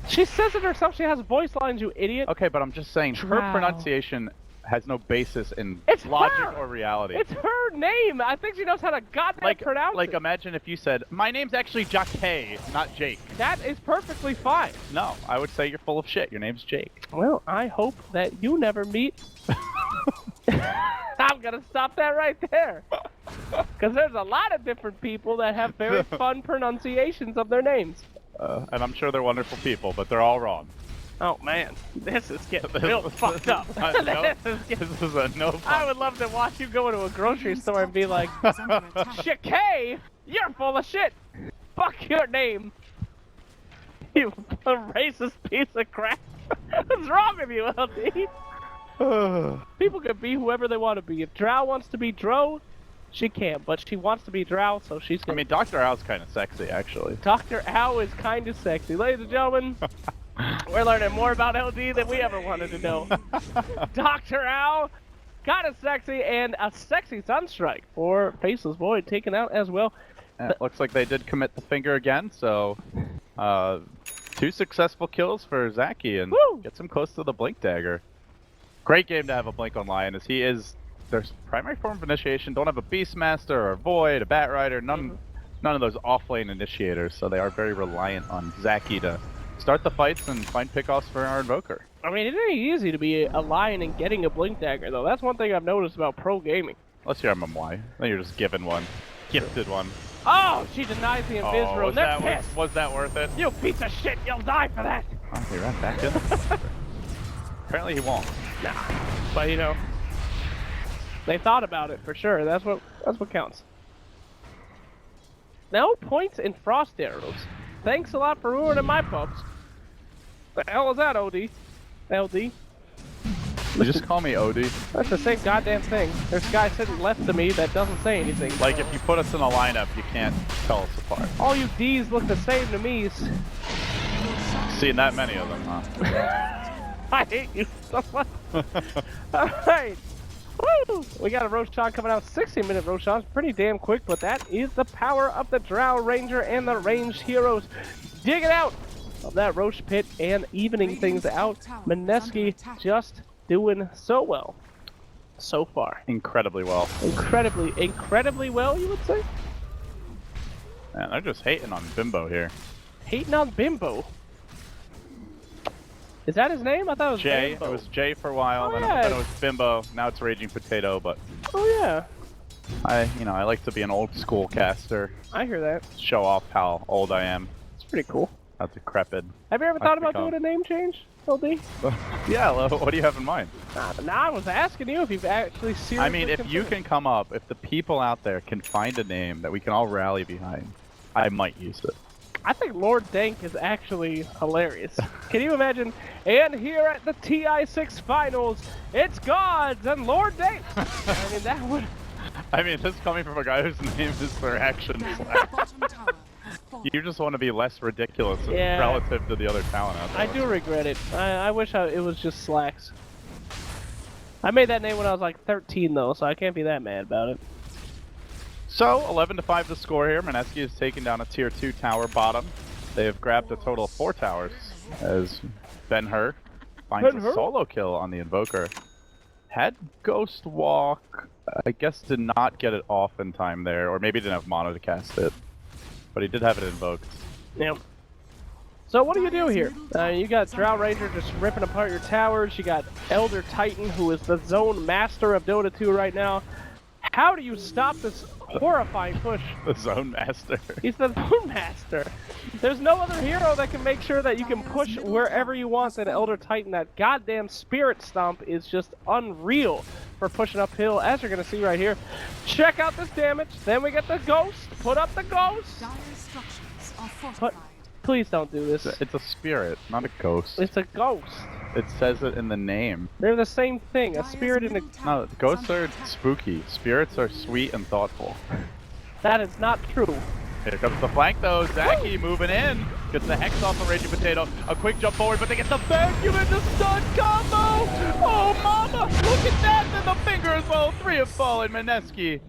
[SPEAKER 3] She says it herself. She has voice lines, you idiot.
[SPEAKER 2] Okay, but I'm just saying, her
[SPEAKER 3] Drow.
[SPEAKER 2] pronunciation has no basis in
[SPEAKER 3] It's
[SPEAKER 2] logic
[SPEAKER 3] her.
[SPEAKER 2] or reality.
[SPEAKER 3] It's her name. I think she knows how to goddamn pronounce
[SPEAKER 2] Like
[SPEAKER 3] it.
[SPEAKER 2] imagine if you said, my name's actually Jacques, not Jake.
[SPEAKER 3] That is perfectly fine.
[SPEAKER 2] No, I would say you're full of shit. Your name's Jake.
[SPEAKER 3] Well, I hope that you never meet... I'm gonna stop that right there. Because there's a lot of different people that have very fun pronunciations of their names.
[SPEAKER 2] And I'm sure they're wonderful people, but they're all wrong.
[SPEAKER 3] Oh man, this is getting real fucked up.
[SPEAKER 2] This is a no fun.
[SPEAKER 3] I would love to watch you go into a grocery store and be like,
[SPEAKER 1] Is under attack.
[SPEAKER 3] Shakay, you're full of shit. Fuck your name. You racist piece of crap. What's wrong with you, LD? People can be whoever they want to be. If Drow wants to be Dro, she can, but she wants to be Drow, so she's
[SPEAKER 2] I
[SPEAKER 3] gonna...
[SPEAKER 2] mean, Dr. Owl's kind of sexy, actually.
[SPEAKER 3] Dr. Owl is kind of sexy. Ladies and gentlemen, we're learning more about LD than we ever wanted to know. Dr. Owl, kind of sexy, and a sexy Sunstrike for Faceless Void taken out as well.
[SPEAKER 2] And it looks like they did commit the finger again, so 2 successful kills for Zaki and
[SPEAKER 3] Woo!
[SPEAKER 2] gets him close to the Blink Dagger. Great game to have a Blink on Lion, as he is their primary form of initiation. Don't have a Beastmaster or a Void, a Bat Rider, none of those off-lane initiators, so they are very reliant on Zaki to start the fights and find pickoffs for our Invoker.
[SPEAKER 3] I mean, it ain't easy to be a Lion and getting a Blink Dagger, though. That's one thing I've noticed about pro gaming.
[SPEAKER 2] Unless you're MMY, then you're just given one. Gifted one.
[SPEAKER 3] Oh, she denies the Invis
[SPEAKER 2] Oh,
[SPEAKER 3] Rune. They're pissed.
[SPEAKER 2] was that worth it?
[SPEAKER 3] You piece of shit, you'll die for that.
[SPEAKER 2] Oh, he ran back in. Apparently he won't.
[SPEAKER 3] Nah, but you know, they thought about it for sure. That's what counts. No points in Frost Arrows. Thanks a lot for ruining my pubs. The hell is that, OD? LD?
[SPEAKER 2] You just call me Odie.
[SPEAKER 3] That's the same goddamn thing. There's a guy sitting left to me that doesn't say anything.
[SPEAKER 2] Like, if you put us in a lineup, you can't tell us apart.
[SPEAKER 3] All you D's look the same to me.
[SPEAKER 2] Seen that many of them, huh?
[SPEAKER 3] I hate you so much. Alright. Woo! We got a Roshan coming out. 60-minute Roshan. Pretty damn quick, but that is the power of the Drow Ranger and the ranged heroes. Digging out of that Roche pit and evening things out. Mineski just doing so well so far.
[SPEAKER 2] Incredibly well.
[SPEAKER 3] Incredibly well, you would say?
[SPEAKER 2] Man, they're just hating on Bimbo here.
[SPEAKER 3] Hating on Bimbo. Is that his name? I thought it was
[SPEAKER 2] Jay.
[SPEAKER 3] Bimbo.
[SPEAKER 2] It was Jay for a while,
[SPEAKER 3] Oh,
[SPEAKER 2] then,
[SPEAKER 3] yeah.
[SPEAKER 2] then it was Bimbo. Now it's Raging Potato, but
[SPEAKER 3] Oh yeah,
[SPEAKER 2] I like to be an old school caster.
[SPEAKER 3] I hear that.
[SPEAKER 2] Show off how old I am.
[SPEAKER 3] It's pretty cool.
[SPEAKER 2] How decrepit.
[SPEAKER 3] Have you ever
[SPEAKER 2] I've
[SPEAKER 3] thought about
[SPEAKER 2] become.
[SPEAKER 3] doing a name change, LD?
[SPEAKER 2] Yeah, what do you have in mind?
[SPEAKER 3] Nah, I was asking you if you've actually seriously
[SPEAKER 2] I mean, if you
[SPEAKER 3] considered.
[SPEAKER 2] can come up, if the people out there can find a name that we can all rally behind, I might use it.
[SPEAKER 3] I think Lord Dank is actually hilarious. Can you imagine? And here at the TI6 finals, it's Gods and Lord Dank. I mean, that would...
[SPEAKER 2] I mean, this is coming from a guy whose name is for action.
[SPEAKER 1] Bottom tower has fallen.
[SPEAKER 2] You just want to be less ridiculous
[SPEAKER 3] Yeah.
[SPEAKER 2] relative to the other talent out there.
[SPEAKER 3] I do regret it. I wish it was just Slacks. I made that name when I was like 13 though, so I can't be that mad about it.
[SPEAKER 2] So, 11-5 the score here. Mineski has taken down a tier 2 tower bottom. They have grabbed a total of 4 towers as Ben-Hur finds
[SPEAKER 3] Ben-Hur?
[SPEAKER 2] a solo kill on the Invoker. Had Ghost Walk, I guess did not get it off in time there, or maybe didn't have mana to cast it. but he did have it invoked.
[SPEAKER 3] Yeah. So what do you do here? You got Drow Ranger just ripping apart your towers. You got Elder Titan, who is the zone master of Dota 2 right now. How do you stop this horrifying push?
[SPEAKER 2] The zone master.
[SPEAKER 3] He's the zone master. There's no other hero that can make sure that you can push wherever you want than Elder Titan. That goddamn Spirit Stomp is just unreal for pushing uphill, as you're going to see right here. Check out this damage. Then we get the Ghost. Put up the Ghost.
[SPEAKER 1] Dire structures are fortified.
[SPEAKER 3] Please don't do this.
[SPEAKER 2] It's a spirit, not a ghost.
[SPEAKER 3] It's a ghost.
[SPEAKER 2] It says it in the name.
[SPEAKER 3] They're the same thing. A spirit and a...
[SPEAKER 2] No, ghosts are spooky. Spirits are sweet and thoughtful.
[SPEAKER 3] That is not true.
[SPEAKER 2] Here comes the flank though. Zaki moving in. Gets the Hex off the Raging Potato. A quick jump forward, but they get the vacuum and the stun combo! Oh, mama! Look at that! And the fingers, well, 3 have fallen. Mineski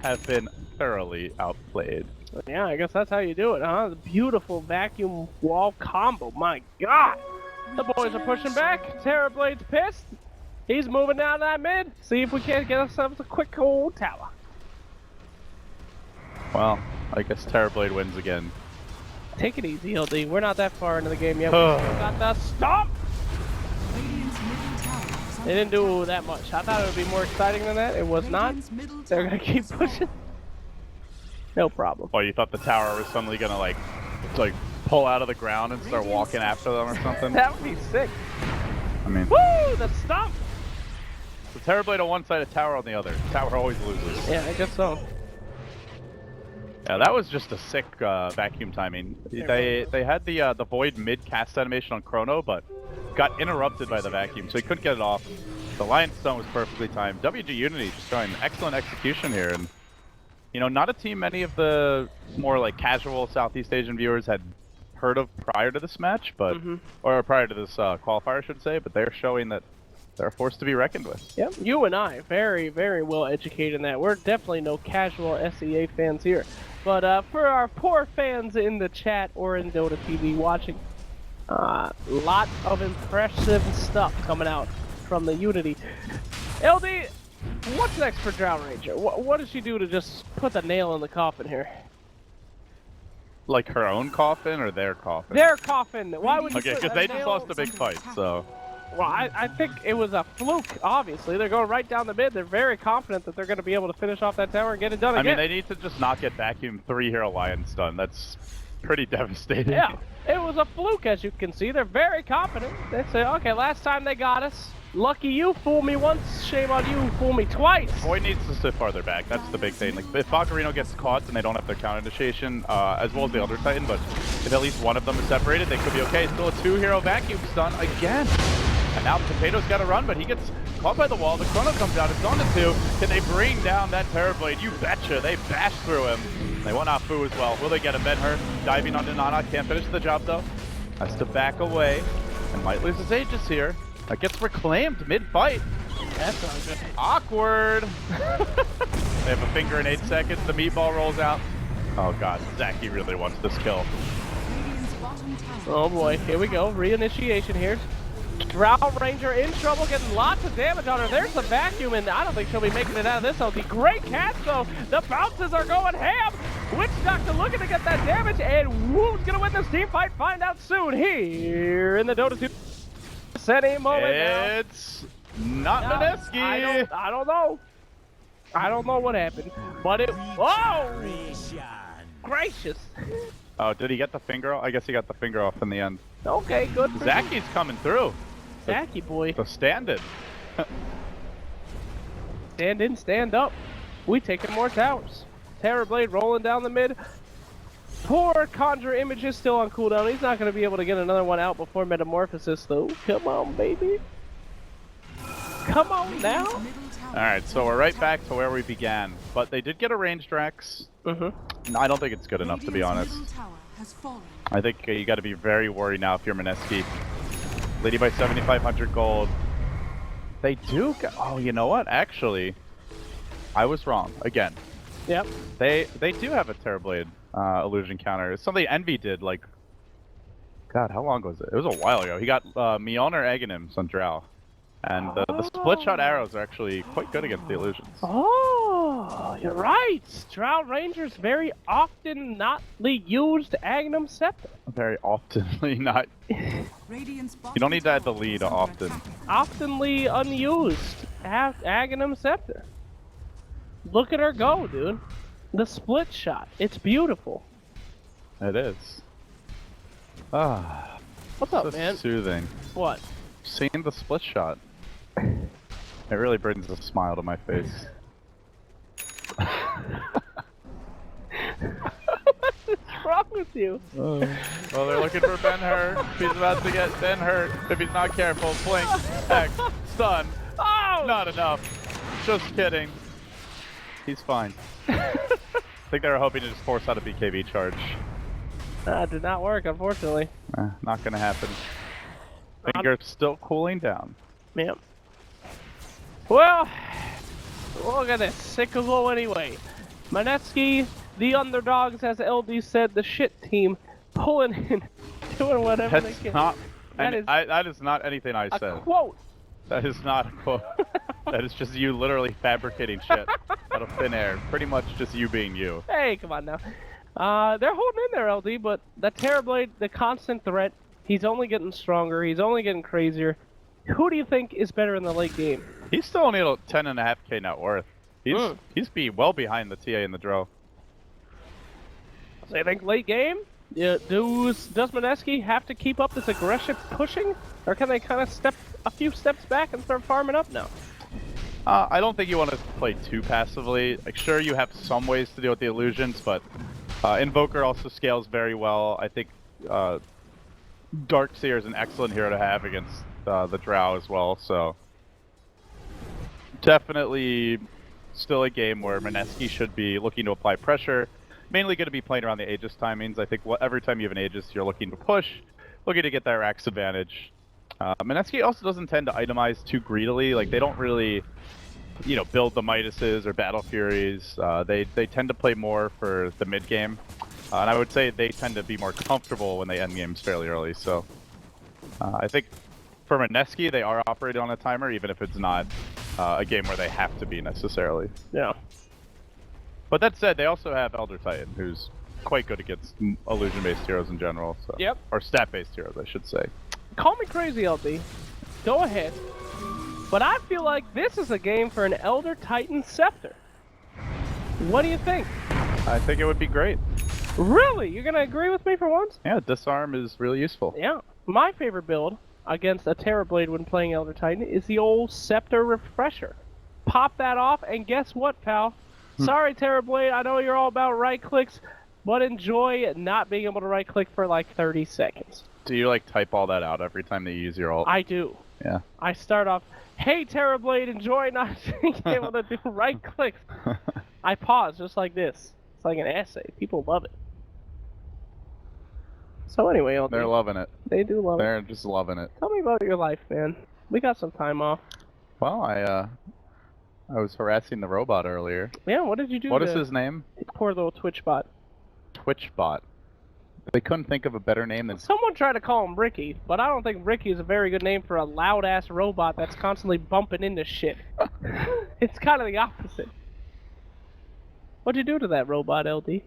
[SPEAKER 2] have been thoroughly outplayed.
[SPEAKER 3] Yeah, I guess that's how you do it, huh? The beautiful vacuum wall combo. My God! The boys are pushing back. Terrorblade's pissed. He's moving down that mid. See if we can't get ourselves a quick old tower.
[SPEAKER 2] Well, I guess Terrorblade wins again.
[SPEAKER 3] Take it easy, LD. We're not that far into the game yet. We still got the stomp!
[SPEAKER 1] Radiant's middle tower is
[SPEAKER 3] They didn't do that much. I thought it would be more exciting than that. It was not.
[SPEAKER 1] Radiant's middle
[SPEAKER 3] They're
[SPEAKER 1] tower
[SPEAKER 3] gonna keep
[SPEAKER 1] has fallen.
[SPEAKER 3] pushing. No problem.
[SPEAKER 2] Oh, you thought the tower was suddenly gonna like pull out of the ground and start walking after them or something?
[SPEAKER 3] That would be sick.
[SPEAKER 2] I mean,
[SPEAKER 3] Woo! The stomp!
[SPEAKER 2] the Terrorblade on one side, a tower on the other. Tower always loses.
[SPEAKER 3] Yeah, I guess so.
[SPEAKER 2] Yeah, that was just a sick vacuum timing. They had the void mid cast animation on Chrono, but got interrupted by the vacuum, so he couldn't get it off. The Lion Stone was perfectly timed. WG.Unity just showing excellent execution here, and you know, not a team many of the more like casual Southeast Asian viewers had heard of prior to this match, but or prior to this qualifier, I should say. But they're showing that they're a force to be reckoned with.
[SPEAKER 3] Yep, you and I, very, very well educated in that. We're definitely no casual SEA fans here. But for our poor fans in the chat or in Dota TV watching, lot of impressive stuff coming out from the Unity. LD, what's next for Drow Ranger? What does she do to just put the nail in the coffin here?
[SPEAKER 2] Like her own coffin or their coffin?
[SPEAKER 3] Their coffin! Why would you
[SPEAKER 2] Okay,
[SPEAKER 3] put
[SPEAKER 2] because
[SPEAKER 3] a
[SPEAKER 2] they just
[SPEAKER 3] nail-
[SPEAKER 2] lost a big fight, so.
[SPEAKER 3] Well, I think it was a fluke, obviously. They're going right down the mid. They're very confident that they're going to be able to finish off that tower and get it done again.
[SPEAKER 2] I mean, they need to just not get vacuum 3 Hero Lion stun. That's pretty devastating.
[SPEAKER 3] Yeah, it was a fluke, as you can see. They're very confident. They say, okay, last time they got us. Lucky you, fool me once. Shame on you, fool me twice.
[SPEAKER 2] Void needs to sit farther back. That's the big thing. Like, if Ocarino gets caught, then they don't have their counter initiation, as well as the Elder Titan, but if at least one of them is separated, they could be okay. Still a 2 Hero vacuum stun again. And now Potato's got to run, but he gets caught by the wall. The Chrono comes out. It's on to 2. Can they bring down that Terrorblade? You betcha. They bash through him. They want Afu as well. Will they get him? Ben-Hur diving onto Nana. Can't finish the job, though. Has to back away. And might lose his Aegis here. That gets reclaimed mid-fight.
[SPEAKER 3] That's not good.
[SPEAKER 2] Awkward. They have a finger in 8 seconds. The meatball rolls out. Oh, God. Zaki really wants this kill.
[SPEAKER 1] Radiant's bottom tower.
[SPEAKER 3] Oh boy, here we go. Reinitiation here. Drow Ranger in trouble, getting lots of damage on her. There's the vacuum, and I don't think she'll be making it out of this. So the great catch, though. The bounces are going ham. Witch Doctor looking to get that damage, and who's going to win this team fight? Find out soon here in the Dota 2. Any moment now.
[SPEAKER 2] It's not
[SPEAKER 3] Now,
[SPEAKER 2] Mineski.
[SPEAKER 3] I don't know. I don't know what happened, but it. Whoa! Gracious.
[SPEAKER 2] Oh, did he get the finger off? I guess he got the finger off in the end.
[SPEAKER 3] Okay, good. For you.
[SPEAKER 2] Zaki's coming through.
[SPEAKER 3] Zaki boy.
[SPEAKER 2] So stand it.
[SPEAKER 3] Stand in, stand up. We taking more towers. Terrorblade rolling down the mid. Poor Conjure Image is still on cooldown. He's not going to be able to get another one out before Metamorphosis, though. Come on, baby. Come on now.
[SPEAKER 1] Middle tower.
[SPEAKER 2] Alright, so we're right back to where we began. But they did get a ranged Rex. I don't think it's good enough, to be honest.
[SPEAKER 1] Radiant's middle tower has fallen.
[SPEAKER 2] I think you got to be very worried now if you're Mineski. Leading by 7,500 gold. They do... Oh, you know what? Actually, I was wrong. Again.
[SPEAKER 3] Yep.
[SPEAKER 2] They do have a Terrorblade illusion counter. It's something Envy did, like... God, how long was it? It was a while ago. He got Mjolnir Aghanim's on Drow. And the split shot arrows are actually quite good against the illusions.
[SPEAKER 3] Oh. Oh, you're right. Drow Ranger's very often notly used Agnum Scepter.
[SPEAKER 2] Very oftenly not.
[SPEAKER 1] Radiant's
[SPEAKER 2] You don't need to add the
[SPEAKER 1] bottom
[SPEAKER 2] lead
[SPEAKER 1] tower is
[SPEAKER 2] often.
[SPEAKER 1] under attack.
[SPEAKER 3] Oftenly unused Agnum Scepter. Look at her go, dude. The split shot. It's beautiful.
[SPEAKER 2] It is. Ah,
[SPEAKER 3] What's up,
[SPEAKER 2] so
[SPEAKER 3] man?
[SPEAKER 2] soothing.
[SPEAKER 3] What?
[SPEAKER 2] Seeing the split shot. It really brings a smile to my face.
[SPEAKER 3] What's wrong with you?
[SPEAKER 2] Well, they're looking for Ben Hurt. He's about to get Ben Hurt if he's not careful. Blink, X, stun.
[SPEAKER 3] Oh!
[SPEAKER 2] Not enough. Just kidding. He's fine. I think they were hoping to just force out a BKB charge.
[SPEAKER 3] That did not work, unfortunately.
[SPEAKER 2] Not gonna happen. Finger's still cooling down.
[SPEAKER 3] Yep. Well, look at this. Cyclical anyway. Mineski, the underdogs, as LD said, the shit team, pulling in, doing whatever
[SPEAKER 2] That's
[SPEAKER 3] they can.
[SPEAKER 2] not.
[SPEAKER 3] That
[SPEAKER 2] That is not anything I
[SPEAKER 3] a
[SPEAKER 2] said.
[SPEAKER 3] quote.
[SPEAKER 2] That is not a quote. That is just you literally fabricating shit out of thin air. Pretty much just you being you.
[SPEAKER 3] Hey, come on now. They're holding in there, LD, but that Terrorblade, the constant threat, he's only getting stronger, he's only getting crazier. Who do you think is better in the late game?
[SPEAKER 2] He's still only at 10.5k net worth. He's well behind the TA and the Drow.
[SPEAKER 3] So you think late game? Yeah, does Mineski have to keep up this aggressive pushing? Or can they kind of step a few steps back and start farming up now?
[SPEAKER 2] I don't think you want to play too passively. Like, sure, you have some ways to deal with the illusions, but Invoker also scales very well. I think Darkseer is an excellent hero to have against the Drow as well, so definitely still a game where Mineski should be looking to apply pressure. Mainly going to be playing around the Aegis timings. I think every time you have an Aegis, you're looking to push, looking to get that Rax advantage. Mineski also doesn't tend to itemize too greedily. Like, they don't really, build the Midases or Battle Furies. They tend to play more for the mid game, and I would say they tend to be more comfortable when they end games fairly early. So I think for Mineski, they are operating on a timer, even if it's not a game where they have to be necessarily.
[SPEAKER 3] Yeah.
[SPEAKER 2] But that said, they also have Elder Titan, who's quite good against illusion-based heroes in general. So.
[SPEAKER 3] Yep.
[SPEAKER 2] Or stat-based heroes, I should say.
[SPEAKER 3] Call me crazy, LD. Go ahead. But I feel like this is a game for an Elder Titan Scepter. What do you think?
[SPEAKER 2] I think it would be great.
[SPEAKER 3] Really? You're going to agree with me for once?
[SPEAKER 2] Yeah, Disarm is really useful.
[SPEAKER 3] Yeah. My favorite build against a Terrorblade when playing Elder Titan is the old Scepter Refresher. Pop that off, and guess what, pal? Sorry, Terrorblade, I know you're all about right clicks, but enjoy not being able to right click for like 30 seconds.
[SPEAKER 2] Do you type all that out every time that you use your ult?
[SPEAKER 3] I do.
[SPEAKER 2] Yeah.
[SPEAKER 3] I start off, hey Terrorblade, enjoy not being able to do right clicks. I pause just like this. It's like an essay. People love it. So anyway, LD,
[SPEAKER 2] They're loving it.
[SPEAKER 3] they do love it.
[SPEAKER 2] They're just loving it.
[SPEAKER 3] Tell me about your life, man. We got some time off.
[SPEAKER 2] Well, I was harassing the robot earlier.
[SPEAKER 3] Yeah, what did you do?
[SPEAKER 2] What is his name?
[SPEAKER 3] Poor little Twitch bot.
[SPEAKER 2] Twitchbot. They couldn't think of a better name than...
[SPEAKER 3] Someone tried to call him Ricky, but I don't think Ricky is a very good name for a loud-ass robot that's constantly bumping into shit. It's kind of the opposite. What'd you do to that robot, LD?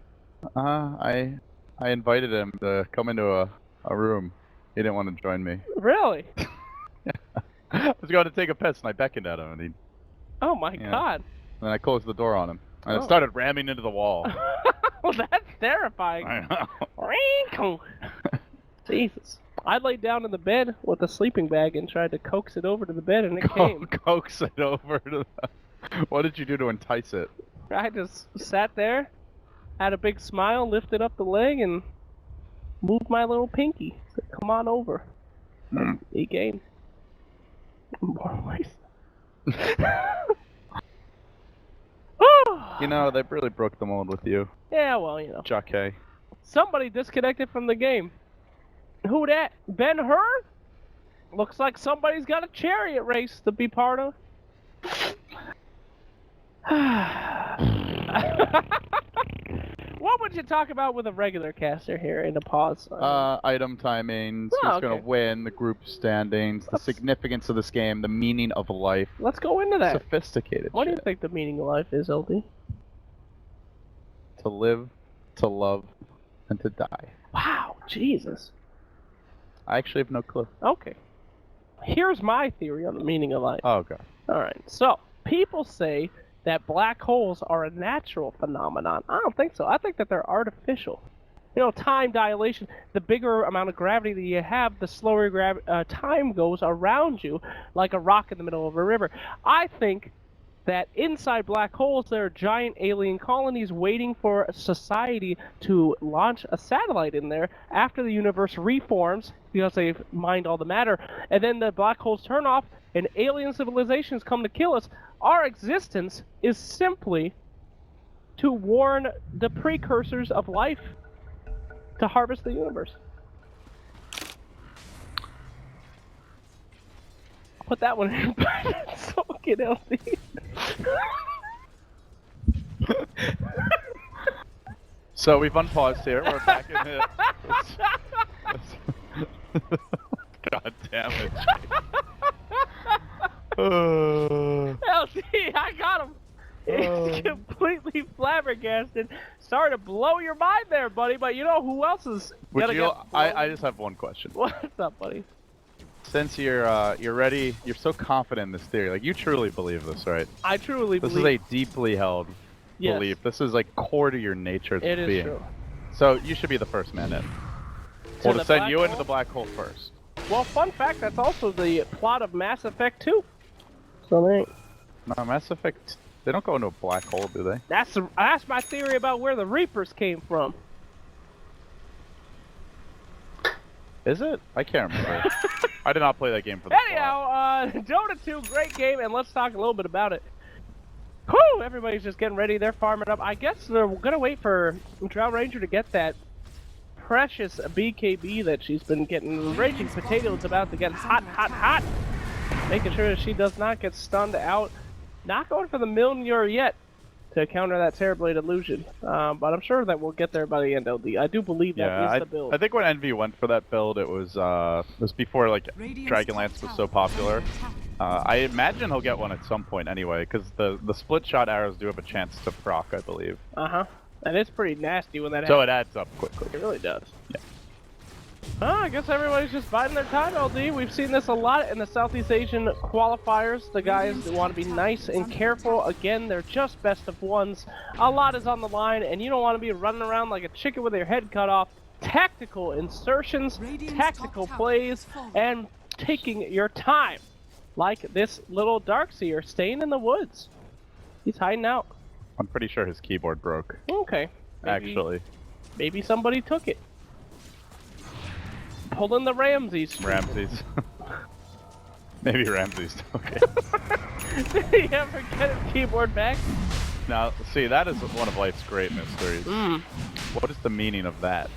[SPEAKER 2] I invited him to come into a room. He didn't want to join me.
[SPEAKER 3] Really?
[SPEAKER 2] I was going to take a piss and I beckoned at him and he...
[SPEAKER 3] Oh my god.
[SPEAKER 2] And I closed the door on him. And
[SPEAKER 3] Oh.
[SPEAKER 2] it started ramming into the wall.
[SPEAKER 3] Well, that's terrifying.
[SPEAKER 2] I know.
[SPEAKER 3] Jesus. I laid down in the bed with a sleeping bag and tried to coax it over to the bed, and it came.
[SPEAKER 2] Coax it over to the... What did you do to entice it?
[SPEAKER 3] I just sat there, had a big smile, lifted up the leg, and moved my little pinky. Said, come on over. He came. More ways.
[SPEAKER 2] You know, they really broke the mold with you,
[SPEAKER 3] Yeah, well,
[SPEAKER 2] Jacques.
[SPEAKER 3] somebody disconnected from the game. Who that? Ben Hur? Looks like somebody's got a chariot race to be part of. What would you talk about with a regular caster here in a pause?
[SPEAKER 2] Item timings,
[SPEAKER 3] Oh,
[SPEAKER 2] who's gonna
[SPEAKER 3] okay.
[SPEAKER 2] win, the group standings, the significance of this game, the meaning of life.
[SPEAKER 3] Let's go into that.
[SPEAKER 2] Sophisticated
[SPEAKER 3] What do you
[SPEAKER 2] shit.
[SPEAKER 3] think the meaning of life is, LD?
[SPEAKER 2] to live, to love, and to die.
[SPEAKER 3] Wow, Jesus.
[SPEAKER 2] I actually have no clue.
[SPEAKER 3] Okay. Here's my theory on the meaning of life.
[SPEAKER 2] Oh, God.
[SPEAKER 3] Alright, so people say that black holes are a natural phenomenon. I don't think so. I think that they're artificial. You know, time dilation, the bigger amount of gravity that you have, the slower time goes around you like a rock in the middle of a river. I think that inside black holes there are giant alien colonies waiting for society to launch a satellite in there after the universe reforms because they've mined all the matter, and then the black holes turn off and alien civilizations come to kill us. Our existence is simply to warn the precursors of life to harvest the universe. Put that one in. So get healthy.
[SPEAKER 2] So we've unpaused here. We're back in it. God damn it.
[SPEAKER 3] LT, I got him. He's completely flabbergasted. Sorry to blow your mind there, buddy, but you know who else is gonna get blown?
[SPEAKER 2] I just have one question.
[SPEAKER 3] What's up, buddy?
[SPEAKER 2] Since you're ready, you're so confident in this theory. Like, you truly believe this, right?
[SPEAKER 3] I truly believe.
[SPEAKER 2] This is a deeply held belief. This is like core to your nature as a being.
[SPEAKER 3] It is true.
[SPEAKER 2] So you should be the first man in. We'll
[SPEAKER 3] the
[SPEAKER 2] just send
[SPEAKER 3] black
[SPEAKER 2] you
[SPEAKER 3] hole?
[SPEAKER 2] into the black hole first.
[SPEAKER 3] Well, fun fact, that's also the plot of Mass Effect 2. So there ain't.
[SPEAKER 2] No, Mass Effect, they don't go into a black hole, do they?
[SPEAKER 3] That's my theory about where the Reapers came from.
[SPEAKER 2] Is it? I can't remember. I did not play that game for the plot.
[SPEAKER 3] Anyhow, Dota 2, great game, and let's talk a little bit about it. Whew, everybody's just getting ready. They're farming up. I guess they're gonna wait for Drow Ranger to get that precious BKB that she's been getting. The Raging Potato is about to get hot, hot, hot. Making sure that she does not get stunned out. Not going for the Milnure yet to counter that Terrorblade illusion. But I'm sure that we'll get there by the end, LD. I do believe that is the build.
[SPEAKER 2] I think when Envy went for that build, it was before like Dragonlance was so popular. I imagine he'll get one at some point anyway, because the split shot arrows do have a chance to proc, I believe.
[SPEAKER 3] And it's pretty nasty when that happens.
[SPEAKER 2] So it adds up quickly.
[SPEAKER 3] It really does.
[SPEAKER 2] Yeah.
[SPEAKER 3] I guess everybody's just biding their time, LD. We've seen this a lot in the Southeast Asian qualifiers. The guys want to be nice and careful. Again, they're just best of ones. A lot is on the line, and you don't want to be running around like a chicken with your head cut off. Tactical insertions, tactical plays, and taking your time. Like this little Darkseer staying in the woods. He's hiding out.
[SPEAKER 2] I'm pretty sure his keyboard broke.
[SPEAKER 3] Okay.
[SPEAKER 2] Actually.
[SPEAKER 3] Maybe somebody took it. Pulling the Ramses.
[SPEAKER 2] Ramses. Maybe Ramses took it.
[SPEAKER 3] Did he ever get his keyboard back?
[SPEAKER 2] Now, see, that is one of life's great mysteries. What is the meaning of that?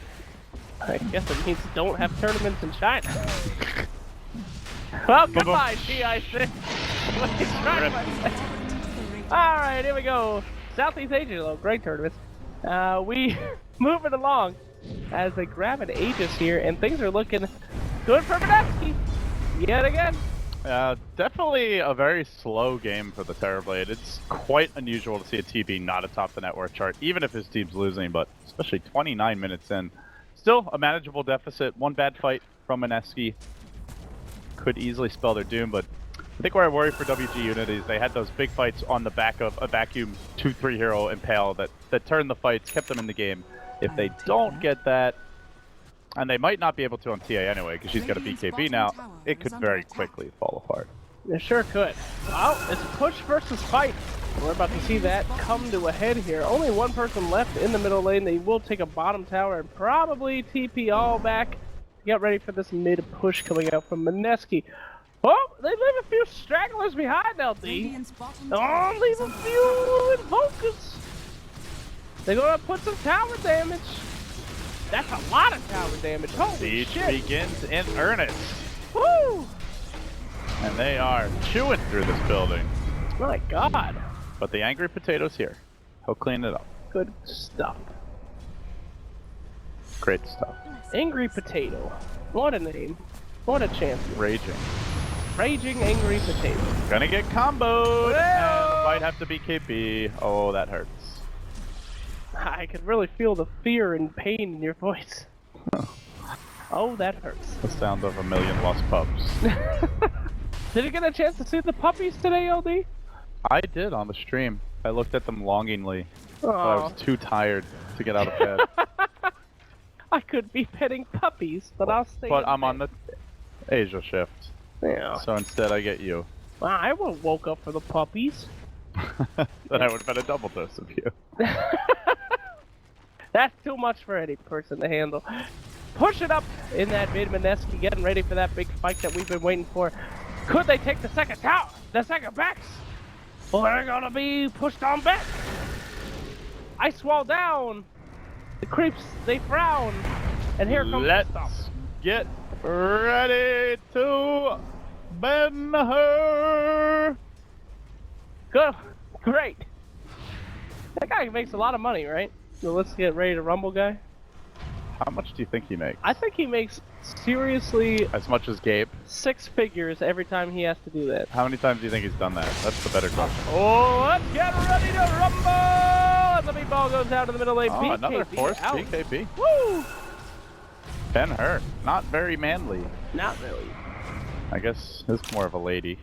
[SPEAKER 3] I guess it means don't have tournaments in China. Well, goodbye, TI6. Alright, here we go. Southeast Asia, though, great tournaments. We moving along as they grab an Aegis here, and things are looking good for Mineski. Yet again.
[SPEAKER 2] Definitely a very slow game for the Terrorblade. It's quite unusual to see a TB not atop the network chart, even if his team's losing, but especially 29 minutes in. Still a manageable deficit. One bad fight from Mineski could easily spell their doom, but I think where I worry for WG.Unity is they had those big fights on the back of a vacuum 2-3 hero Impale that turned the fights, kept them in the game. If they don't get that, and they might not be able to on TA anyway, because she's got a BKB now, it could very quickly fall apart.
[SPEAKER 3] It sure could. Well, it's push versus fight. We're about to see that come to a head here. Only one person left in the middle lane. They will take a bottom tower and probably TP all back. Get ready for this mid push coming out from Mineski. Oh, they leave a few stragglers behind, LD. Oh, leave a few invokers. They're gonna put some tower damage. That's a lot of tower damage. Holy shit.
[SPEAKER 2] Siege begins in earnest.
[SPEAKER 3] Woo!
[SPEAKER 2] And they are chewing through this building.
[SPEAKER 3] My god.
[SPEAKER 2] But the Angry Potato's here. He'll clean it up.
[SPEAKER 3] Good stuff.
[SPEAKER 2] Great stuff.
[SPEAKER 3] Angry Potato. What a name. What a champion.
[SPEAKER 2] Raging.
[SPEAKER 3] Raging Angry Potato.
[SPEAKER 2] Gonna get comboed. And might have to be KP. Oh, that hurts.
[SPEAKER 3] I could really feel the fear and pain in your voice. Oh, that hurts.
[SPEAKER 2] The sound of a million lost pups.
[SPEAKER 3] Did you get a chance to see the puppies today, LD?
[SPEAKER 2] I did on the stream. I looked at them longingly, but I was
[SPEAKER 3] Aw.
[SPEAKER 2] too tired to get out of bed.
[SPEAKER 3] I could be petting puppies, but I'll stay
[SPEAKER 2] But
[SPEAKER 3] in
[SPEAKER 2] I'm
[SPEAKER 3] bed.
[SPEAKER 2] on the Asia shift,
[SPEAKER 3] Yeah.
[SPEAKER 2] so instead I get you.
[SPEAKER 3] Well, I would have woke up for the puppies.
[SPEAKER 2] Then I would have had a double dose of you.
[SPEAKER 3] That's too much for any person to handle. Push it up in that mid. Mineski getting ready for that big fight that we've been waiting for. Could they take the second tower? The second backs? Well, they're gonna be pushed on back. Ice wall down. The creeps, they frown. And here comes the stop.
[SPEAKER 2] Let's get ready to bend her.
[SPEAKER 3] Good. Great. That guy makes a lot of money, right? So let's get ready to rumble, guy.
[SPEAKER 2] How much do you think he makes?
[SPEAKER 3] I think he makes seriously
[SPEAKER 2] As much as Gabe?
[SPEAKER 3] 6 figures every time he has to do that.
[SPEAKER 2] How many times do you think he's done that? That's the better question.
[SPEAKER 3] Oh, let's get ready to rumble! And the meatball goes down to the middle lane.
[SPEAKER 2] Oh, another
[SPEAKER 3] BKB
[SPEAKER 2] force
[SPEAKER 3] out.
[SPEAKER 2] BKB.
[SPEAKER 3] Woo!
[SPEAKER 2] Ben Hur. Not very manly.
[SPEAKER 3] Not really.
[SPEAKER 2] I guess it's more of a lady,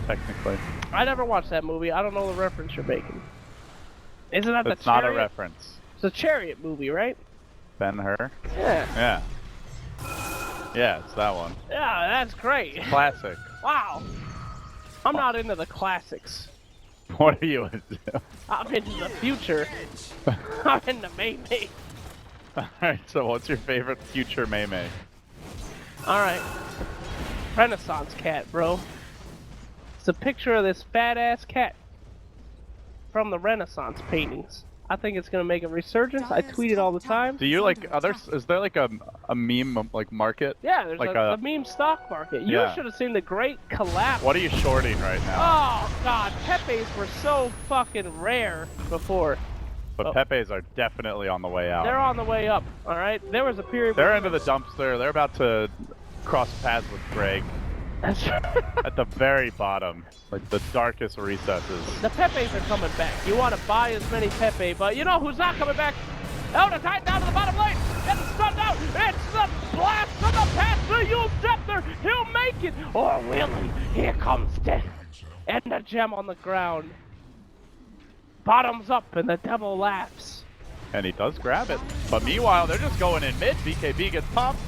[SPEAKER 2] technically.
[SPEAKER 3] I never watched that movie. I don't know the reference you're making. Isn't that
[SPEAKER 2] It's
[SPEAKER 3] the
[SPEAKER 2] not
[SPEAKER 3] chariot?
[SPEAKER 2] a reference.
[SPEAKER 3] It's a chariot movie, right?
[SPEAKER 2] Ben Hur?
[SPEAKER 3] Yeah.
[SPEAKER 2] Yeah. Yeah, it's that one.
[SPEAKER 3] Yeah, that's great.
[SPEAKER 2] Classic.
[SPEAKER 3] Wow. I'm not into the classics.
[SPEAKER 2] What are you into?
[SPEAKER 3] I'm into the future. I'm into May.
[SPEAKER 2] Alright, so what's your favorite future Mei?
[SPEAKER 3] Alright. Renaissance cat, bro. It's a picture of this fat ass cat from the Renaissance paintings. I think it's gonna make a resurgence. I tweet it all the time.
[SPEAKER 2] Do you like others? Is there like a meme like market?
[SPEAKER 3] Yeah, there's
[SPEAKER 2] like
[SPEAKER 3] a meme stock market. You
[SPEAKER 2] Yeah.
[SPEAKER 3] should have seen the great collapse.
[SPEAKER 2] What are you shorting right now?
[SPEAKER 3] Oh god, Pepes were so fucking rare before.
[SPEAKER 2] But Pepe's are definitely on the way out.
[SPEAKER 3] They're on the way up, alright? There was a period
[SPEAKER 2] They're
[SPEAKER 3] where
[SPEAKER 2] into the dumpster. They're about to cross paths with Greg
[SPEAKER 3] That's
[SPEAKER 2] at the very bottom, like the darkest recesses.
[SPEAKER 3] The Pepes are coming back. You want to buy as many Pepe, but you know who's not coming back? Elder Titan down to the bottom lane, getting stunned out. It's the blast from the past, the Yule Scepter. He'll make it. Oh, really? Here comes death. And the gem on the ground. Bottoms up, and the devil laughs.
[SPEAKER 2] And he does grab it. But meanwhile, they're just going in mid. BKB gets popped.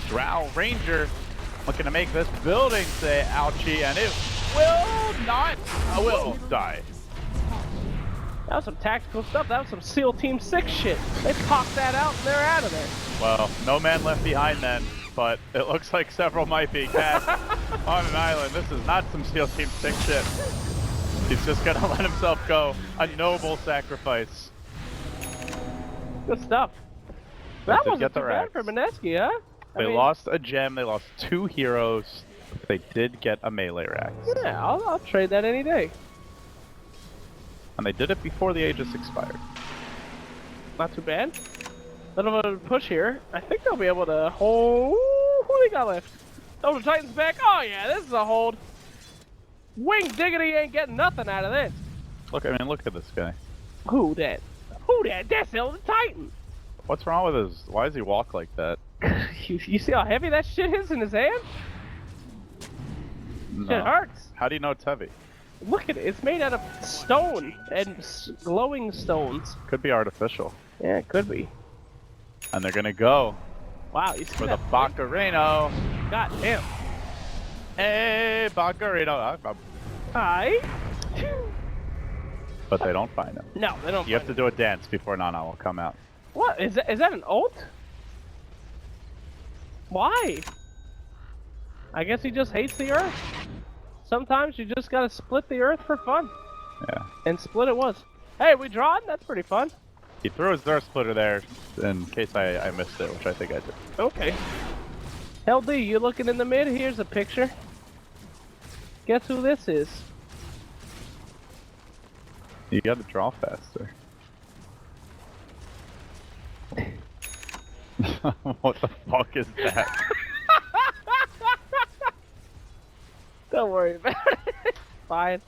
[SPEAKER 2] Drow Ranger looking to make this building say ouchie, and it will not. I will die.
[SPEAKER 3] That was some tactical stuff. That was some SEAL Team 6 shit. They popped that out, and they're out of there.
[SPEAKER 2] Well, no man left behind then, but it looks like several might be cast on an island. This is not some SEAL Team 6 shit. He's just gonna let himself go. A noble sacrifice.
[SPEAKER 3] Good stuff.
[SPEAKER 2] They
[SPEAKER 3] That
[SPEAKER 2] did
[SPEAKER 3] wasn't
[SPEAKER 2] get the
[SPEAKER 3] too bad
[SPEAKER 2] racks.
[SPEAKER 3] for Mineski, huh?
[SPEAKER 2] They lost a gem, they lost 2 heroes. They did get a melee rack.
[SPEAKER 3] Yeah, I'll trade that any day.
[SPEAKER 2] And they did it before the Aegis expired.
[SPEAKER 3] Not too bad. Little bit of a push here. I think they'll be able to hold. Who they got left? Oh, the Titan's back. Oh yeah, this is a hold. Wing diggity ain't getting nothing out of this.
[SPEAKER 2] Look, I mean, look at this guy.
[SPEAKER 3] Who that? Who that? That's the Titan.
[SPEAKER 2] What's wrong with his? Why does he walk like that?
[SPEAKER 3] you see how heavy that shit is in his hand?
[SPEAKER 2] No.
[SPEAKER 3] Shit hurts.
[SPEAKER 2] How do you know it's heavy?
[SPEAKER 3] Look at it. It's made out of stone and glowing stones.
[SPEAKER 2] Could be artificial.
[SPEAKER 3] Yeah, it could be.
[SPEAKER 2] And they're gonna go
[SPEAKER 3] Wow, you see
[SPEAKER 2] for the
[SPEAKER 3] that?
[SPEAKER 2] Bacarino.
[SPEAKER 3] God damn.
[SPEAKER 2] Hey, Bacarino.
[SPEAKER 3] Hi.
[SPEAKER 2] But they don't find him.
[SPEAKER 3] No, they don't.
[SPEAKER 2] You have to do a dance before Nana will come out.
[SPEAKER 3] What is that? Is that an ult? Why? I guess he just hates the earth. Sometimes you just gotta split the earth for fun.
[SPEAKER 2] Yeah.
[SPEAKER 3] And split it was. Hey, we drawn? That's pretty fun.
[SPEAKER 2] He threw his Earth Splitter there in case I missed it, which I think I did.
[SPEAKER 3] Okay. LD, you looking in the mid? Here's a picture. Guess who this is?
[SPEAKER 2] You gotta draw faster. What the fuck is that?
[SPEAKER 3] Don't worry about it. Fine.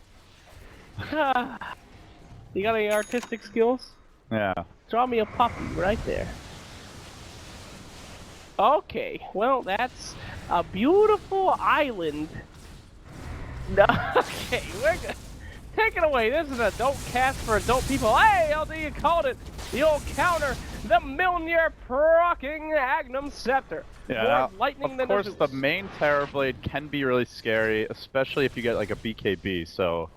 [SPEAKER 3] You got any artistic skills?
[SPEAKER 2] Yeah.
[SPEAKER 3] Draw me a puppy right there. Okay, well, that's a beautiful island. No, okay, we're good. Take it away. This is an adult cast for adult people. Hey, LD, you called it. The old counter, the Milner Procking Agnum Scepter.
[SPEAKER 2] Yeah,
[SPEAKER 3] More lightning
[SPEAKER 2] of
[SPEAKER 3] than
[SPEAKER 2] course
[SPEAKER 3] a
[SPEAKER 2] the main Terror Blade can be really scary, especially if you get like a BKB, so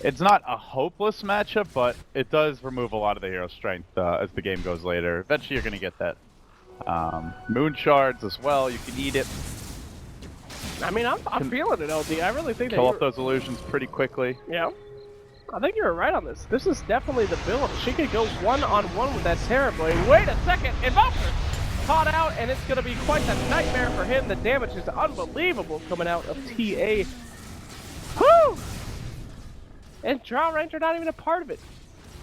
[SPEAKER 2] it's not a hopeless matchup, but it does remove a lot of the hero strength as the game goes later. Eventually you're going to get that. Moon Shards as well, you can eat it.
[SPEAKER 3] I mean, I'm feeling it, LD. I really think
[SPEAKER 2] Kill off those illusions pretty quickly.
[SPEAKER 3] Yeah. I think you're right on this. This is definitely the build. She could go one-on-one with that Terror Blade. Wait a second! Invoker! Caught out, and it's going to be quite a nightmare for him. The damage is unbelievable coming out of TA. Whew! And Drow Ranger not even a part of it.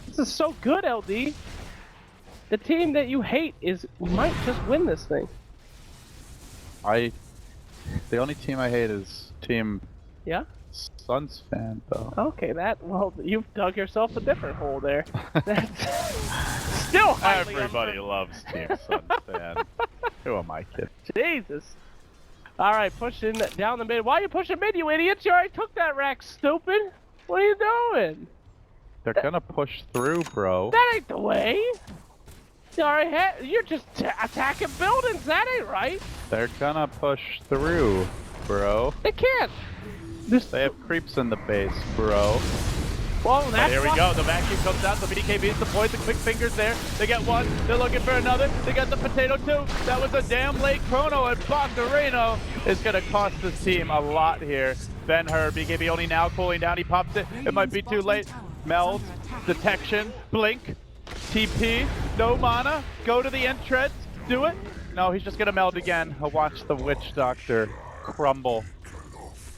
[SPEAKER 3] This is so good, LD. The team that you hate might just win this thing.
[SPEAKER 2] The only team I hate is Team
[SPEAKER 3] Yeah?
[SPEAKER 2] Suns fan, though.
[SPEAKER 3] Okay, well, you've dug yourself a different hole there. That's still highly
[SPEAKER 2] Everybody loves Team Suns fan. Who am I kidding?
[SPEAKER 3] Jesus. Alright, pushing down the mid. Why are you pushing mid, you idiots? You already took that rack, stupid. What are you doing?
[SPEAKER 2] They're gonna push through, bro.
[SPEAKER 3] That ain't the way. You're just attacking buildings. That ain't right.
[SPEAKER 2] They're gonna push through, bro.
[SPEAKER 3] They can't.
[SPEAKER 2] They have creeps in the base, bro.
[SPEAKER 3] Well, that's
[SPEAKER 2] Here we go. The vacuum comes out. The BKB is deployed. The quick fingers there. They get one. They're looking for another. They got the potato too. That was a damn late chrono, and Boccarino is gonna cost this team a lot here. Ben-Hur, BKB only now cooling down. He pops it. It might be too late. Meld, detection, blink, TP, no mana. Go to the entrance. Do it. No, he's just gonna meld again. He'll watch the Witch Doctor crumble.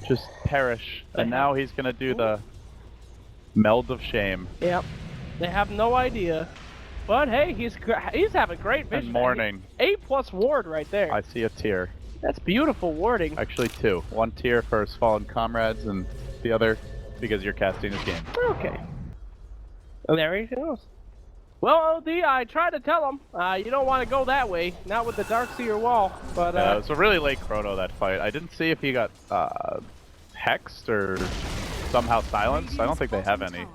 [SPEAKER 2] Just perish. And now he's gonna do the meld of shame.
[SPEAKER 3] Yep. They have no idea. But hey, he's having great vision.
[SPEAKER 2] And mourning.
[SPEAKER 3] A+ ward right there.
[SPEAKER 2] I see a tear.
[SPEAKER 3] That's beautiful warding.
[SPEAKER 2] Actually two. One tier for his fallen comrades and the other because you're casting his game.
[SPEAKER 3] Okay. And there he goes. Well, OD, I tried to tell him, you don't want to go that way, not with the Darkseer wall, but
[SPEAKER 2] it was a really late chrono, that fight. I didn't see if he got hexed or somehow silenced. I don't think they have any.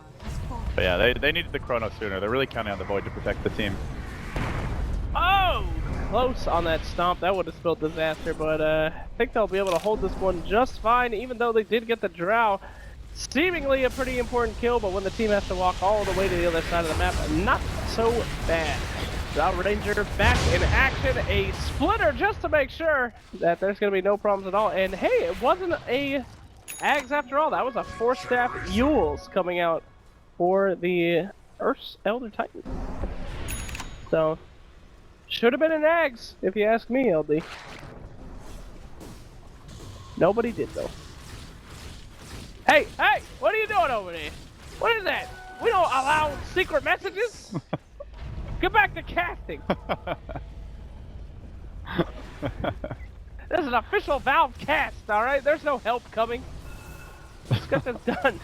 [SPEAKER 2] But yeah, they needed the chrono sooner. They're really counting on the Void to protect the team.
[SPEAKER 3] Oh! Close on that stomp. That would have spelled disaster, but I think they'll be able to hold this one just fine, even though they did get the Drow. Seemingly a pretty important kill, but when the team has to walk all the way to the other side of the map, not so bad. Drow Ranger back in action. A splitter just to make sure that there's going to be no problems at all. And hey, it wasn't a Ags after all. That was a 4-staff Yules coming out for the Earth's Elder Titan. So, should have been an Ags, if you ask me, LD. Nobody did, though. Hey, what are you doing over there? What is that? We don't allow secret messages. Get back to casting. This is an official Valve cast, alright? There's no help coming. Let's get this done.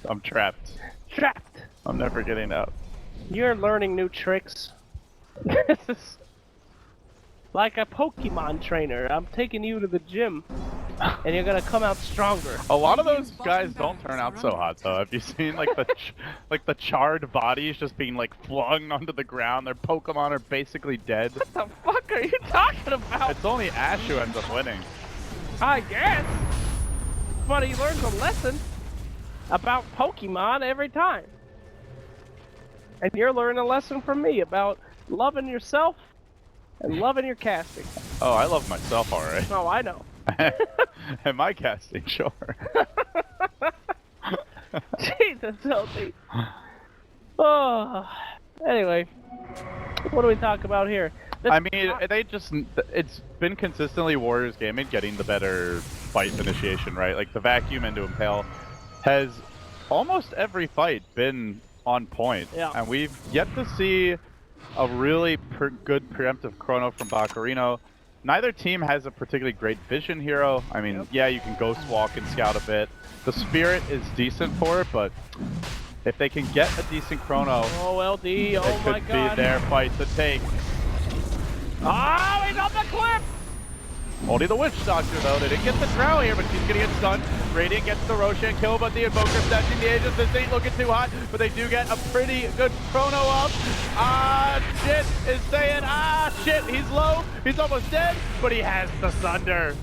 [SPEAKER 2] I'm trapped.
[SPEAKER 3] Trapped.
[SPEAKER 2] I'm never getting out.
[SPEAKER 3] You're learning new tricks. This is like a Pokemon trainer. I'm taking you to the gym. And you're gonna come out stronger.
[SPEAKER 2] A lot of those guys don't turn out so hot, though. Have you seen like the charred bodies just being like flung onto the ground? Their Pokemon are basically dead.
[SPEAKER 3] What the fuck are you talking about?
[SPEAKER 2] It's only Ash who ends up winning.
[SPEAKER 3] I guess. But he learns a lesson about Pokemon every time. And you're learning a lesson from me about loving yourself and loving your casting.
[SPEAKER 2] Oh, I love myself alright.
[SPEAKER 3] Oh, I know.
[SPEAKER 2] And my casting, sure.
[SPEAKER 3] Jesus, LD. Oh. Anyway, what do we talk about here?
[SPEAKER 2] I mean, it's been consistently Warriors Gaming getting the better fight initiation, right? Like the vacuum into Impale has almost every fight been on point.
[SPEAKER 3] Yeah.
[SPEAKER 2] And we've yet to see a really good preemptive chrono from Boccarino. Neither team has a particularly great vision hero. I mean, yeah, you can ghost walk and scout a bit. The spirit is decent for it, but If they can get a decent chrono,
[SPEAKER 3] Oh, LD,
[SPEAKER 2] it
[SPEAKER 3] oh my
[SPEAKER 2] could
[SPEAKER 3] god.
[SPEAKER 2] be their fight to take.
[SPEAKER 3] Oh, he's on the cliff!
[SPEAKER 2] Only the Witch Doctor, though. They didn't get the Drow here, but she's going to get stunned. Radiant gets the Roshan kill, but the Invoker snatching the Aegis. This ain't looking too hot, but they do get a pretty good chrono up. Shit is saying, shit, he's low. He's almost dead, but he has the Sunder.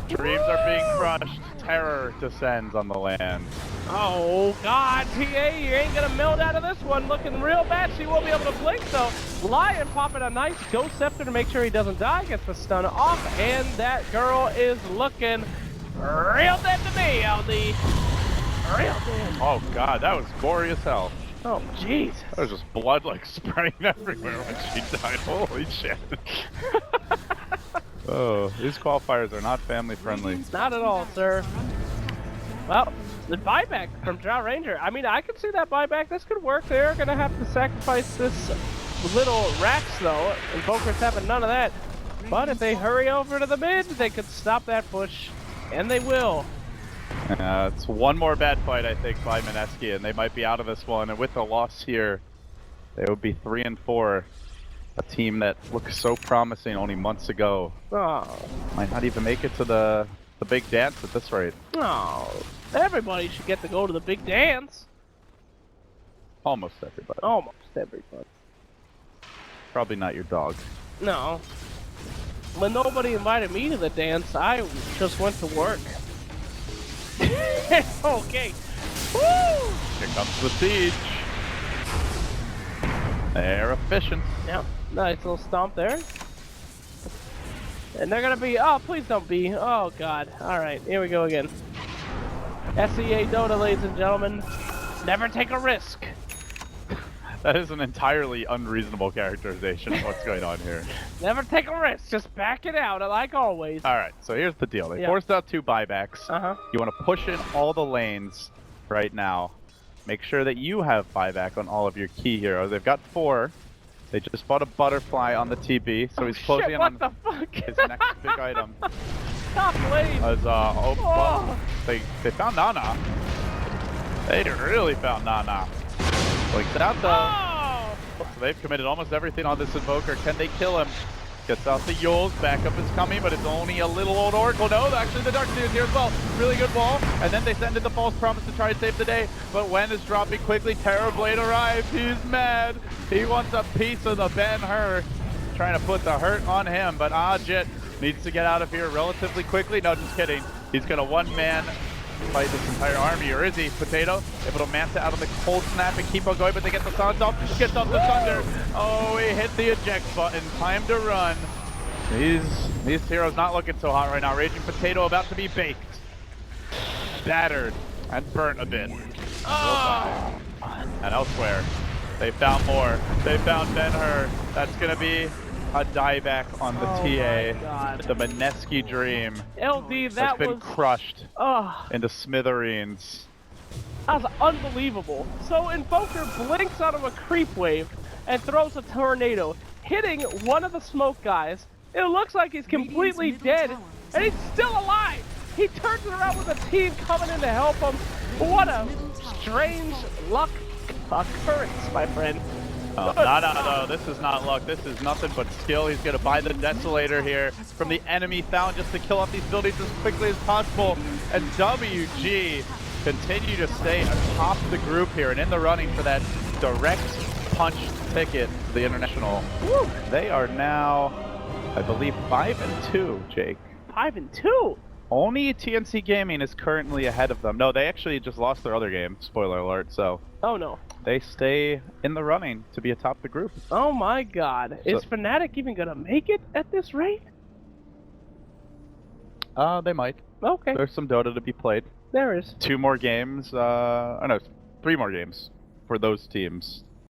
[SPEAKER 2] Dreams are being crushed. Terror descends on the land.
[SPEAKER 3] Oh god, TA, you ain't gonna melt out of this one. Looking real bad. She won't be able to blink though. Lion popping a nice Ghost Scepter to make sure he doesn't die. Gets the stun off, and that girl is looking real dead to me, LD. Real dead.
[SPEAKER 2] Oh god, that was gory as hell.
[SPEAKER 3] Oh Jesus.
[SPEAKER 2] There was just blood like spraying everywhere when she died. Holy shit. Oh, these qualifiers are not family friendly.
[SPEAKER 3] Not at all, sir. Well, the buyback from Drow Ranger. I mean, I could see that buyback. This could work. They're going to have to sacrifice this little Rax, though. Invoker's having none of that. But if they hurry over to the mid, they could stop that push. And they will.
[SPEAKER 2] It's one more bad fight, I think, by Mineski, and they might be out of this one. And with the loss here, they would be 3-4. A team that looked so promising only months ago.
[SPEAKER 3] Oh.
[SPEAKER 2] Might not even make it to the big dance at this rate.
[SPEAKER 3] Oh. Everybody should get to go to the big dance.
[SPEAKER 2] Almost everybody.
[SPEAKER 3] Almost everybody.
[SPEAKER 2] Probably not your dog.
[SPEAKER 3] No. When nobody invited me to the dance, I just went to work. Okay. Woo!
[SPEAKER 2] Here comes the siege. They're efficient.
[SPEAKER 3] Yeah. Nice little stomp there. And they're gonna be, oh, please don't be. Oh, God. Alright, here we go again. SEA Dota, ladies and gentlemen. Never take a risk.
[SPEAKER 2] That is an entirely unreasonable characterization of what's going on here.
[SPEAKER 3] Never take a risk. Just back it out, like always.
[SPEAKER 2] Alright, so here's the deal. They
[SPEAKER 3] Yeah.
[SPEAKER 2] forced out 2 buybacks.
[SPEAKER 3] Uh-huh.
[SPEAKER 2] You want to push in all the lanes right now. Make sure that you have buyback on all of your key heroes. They've got 4. They just bought a butterfly on the TB, so he's closing
[SPEAKER 3] shit,
[SPEAKER 2] in
[SPEAKER 3] what
[SPEAKER 2] on
[SPEAKER 3] the fuck?
[SPEAKER 2] his next big item.
[SPEAKER 3] Top lane.
[SPEAKER 2] As, well, they found Nana. They really found Nana. Like that though.
[SPEAKER 3] Oh!
[SPEAKER 2] So they've committed almost everything on this Invoker. Can they kill him? Gets out the Yules, backup is coming, but it's only a little old Oracle. No, actually the Darkseer is here as well. Really good wall, and then they send in the False Promise to try and save the day, but Wen is dropping quickly. Terrorblade arrives, he's mad. He wants a piece of the Ben-Hur. Trying to put the hurt on him, but Ajit needs to get out of here relatively quickly. No, just kidding. He's gonna one-man fight this entire army, or is he? Potato able to Manta out of the cold snap and keep on going, but they get the sound off, gets off the Thunder. Oh, he hit the eject button. Time to run. These heroes not looking so hot right now. Raging Potato about to be baked, battered, and burnt a bit.
[SPEAKER 3] Oh!
[SPEAKER 2] And elsewhere, they found more. They found Ben-Hur. That's gonna be a dieback on the TA.
[SPEAKER 3] My God.
[SPEAKER 2] The Mineski dream
[SPEAKER 3] LD, that
[SPEAKER 2] has been
[SPEAKER 3] was...
[SPEAKER 2] crushed
[SPEAKER 3] Oh,
[SPEAKER 2] into smithereens.
[SPEAKER 3] that was unbelievable. So Invoker blinks out of a creep wave and throws a tornado, hitting one of the smoke guys. It looks like he's completely dead, and he's still alive. He turns around with a team coming in to help him. What a strange luck occurrence, my friend.
[SPEAKER 2] Oh, no, this is not luck. This is nothing but skill. He's going to buy the Desolator here from the enemy found just to kill off these buildings as quickly as possible. And WG continue to stay atop the group here and in the running for that direct punch ticket to the International. Woo. They are now, I believe, 5-2, Jake.
[SPEAKER 3] 5-2?
[SPEAKER 2] Only TNC Gaming is currently ahead of them. No, they actually just lost their other game. Spoiler alert, so...
[SPEAKER 3] Oh, no.
[SPEAKER 2] They stay in the running to be atop the group.
[SPEAKER 3] Oh my God. Is Fnatic even gonna make it at this rate?
[SPEAKER 2] They might.
[SPEAKER 3] Okay.
[SPEAKER 2] There's some Dota to be played.
[SPEAKER 3] There is.
[SPEAKER 2] 2 more games, oh no, 3 more games for those teams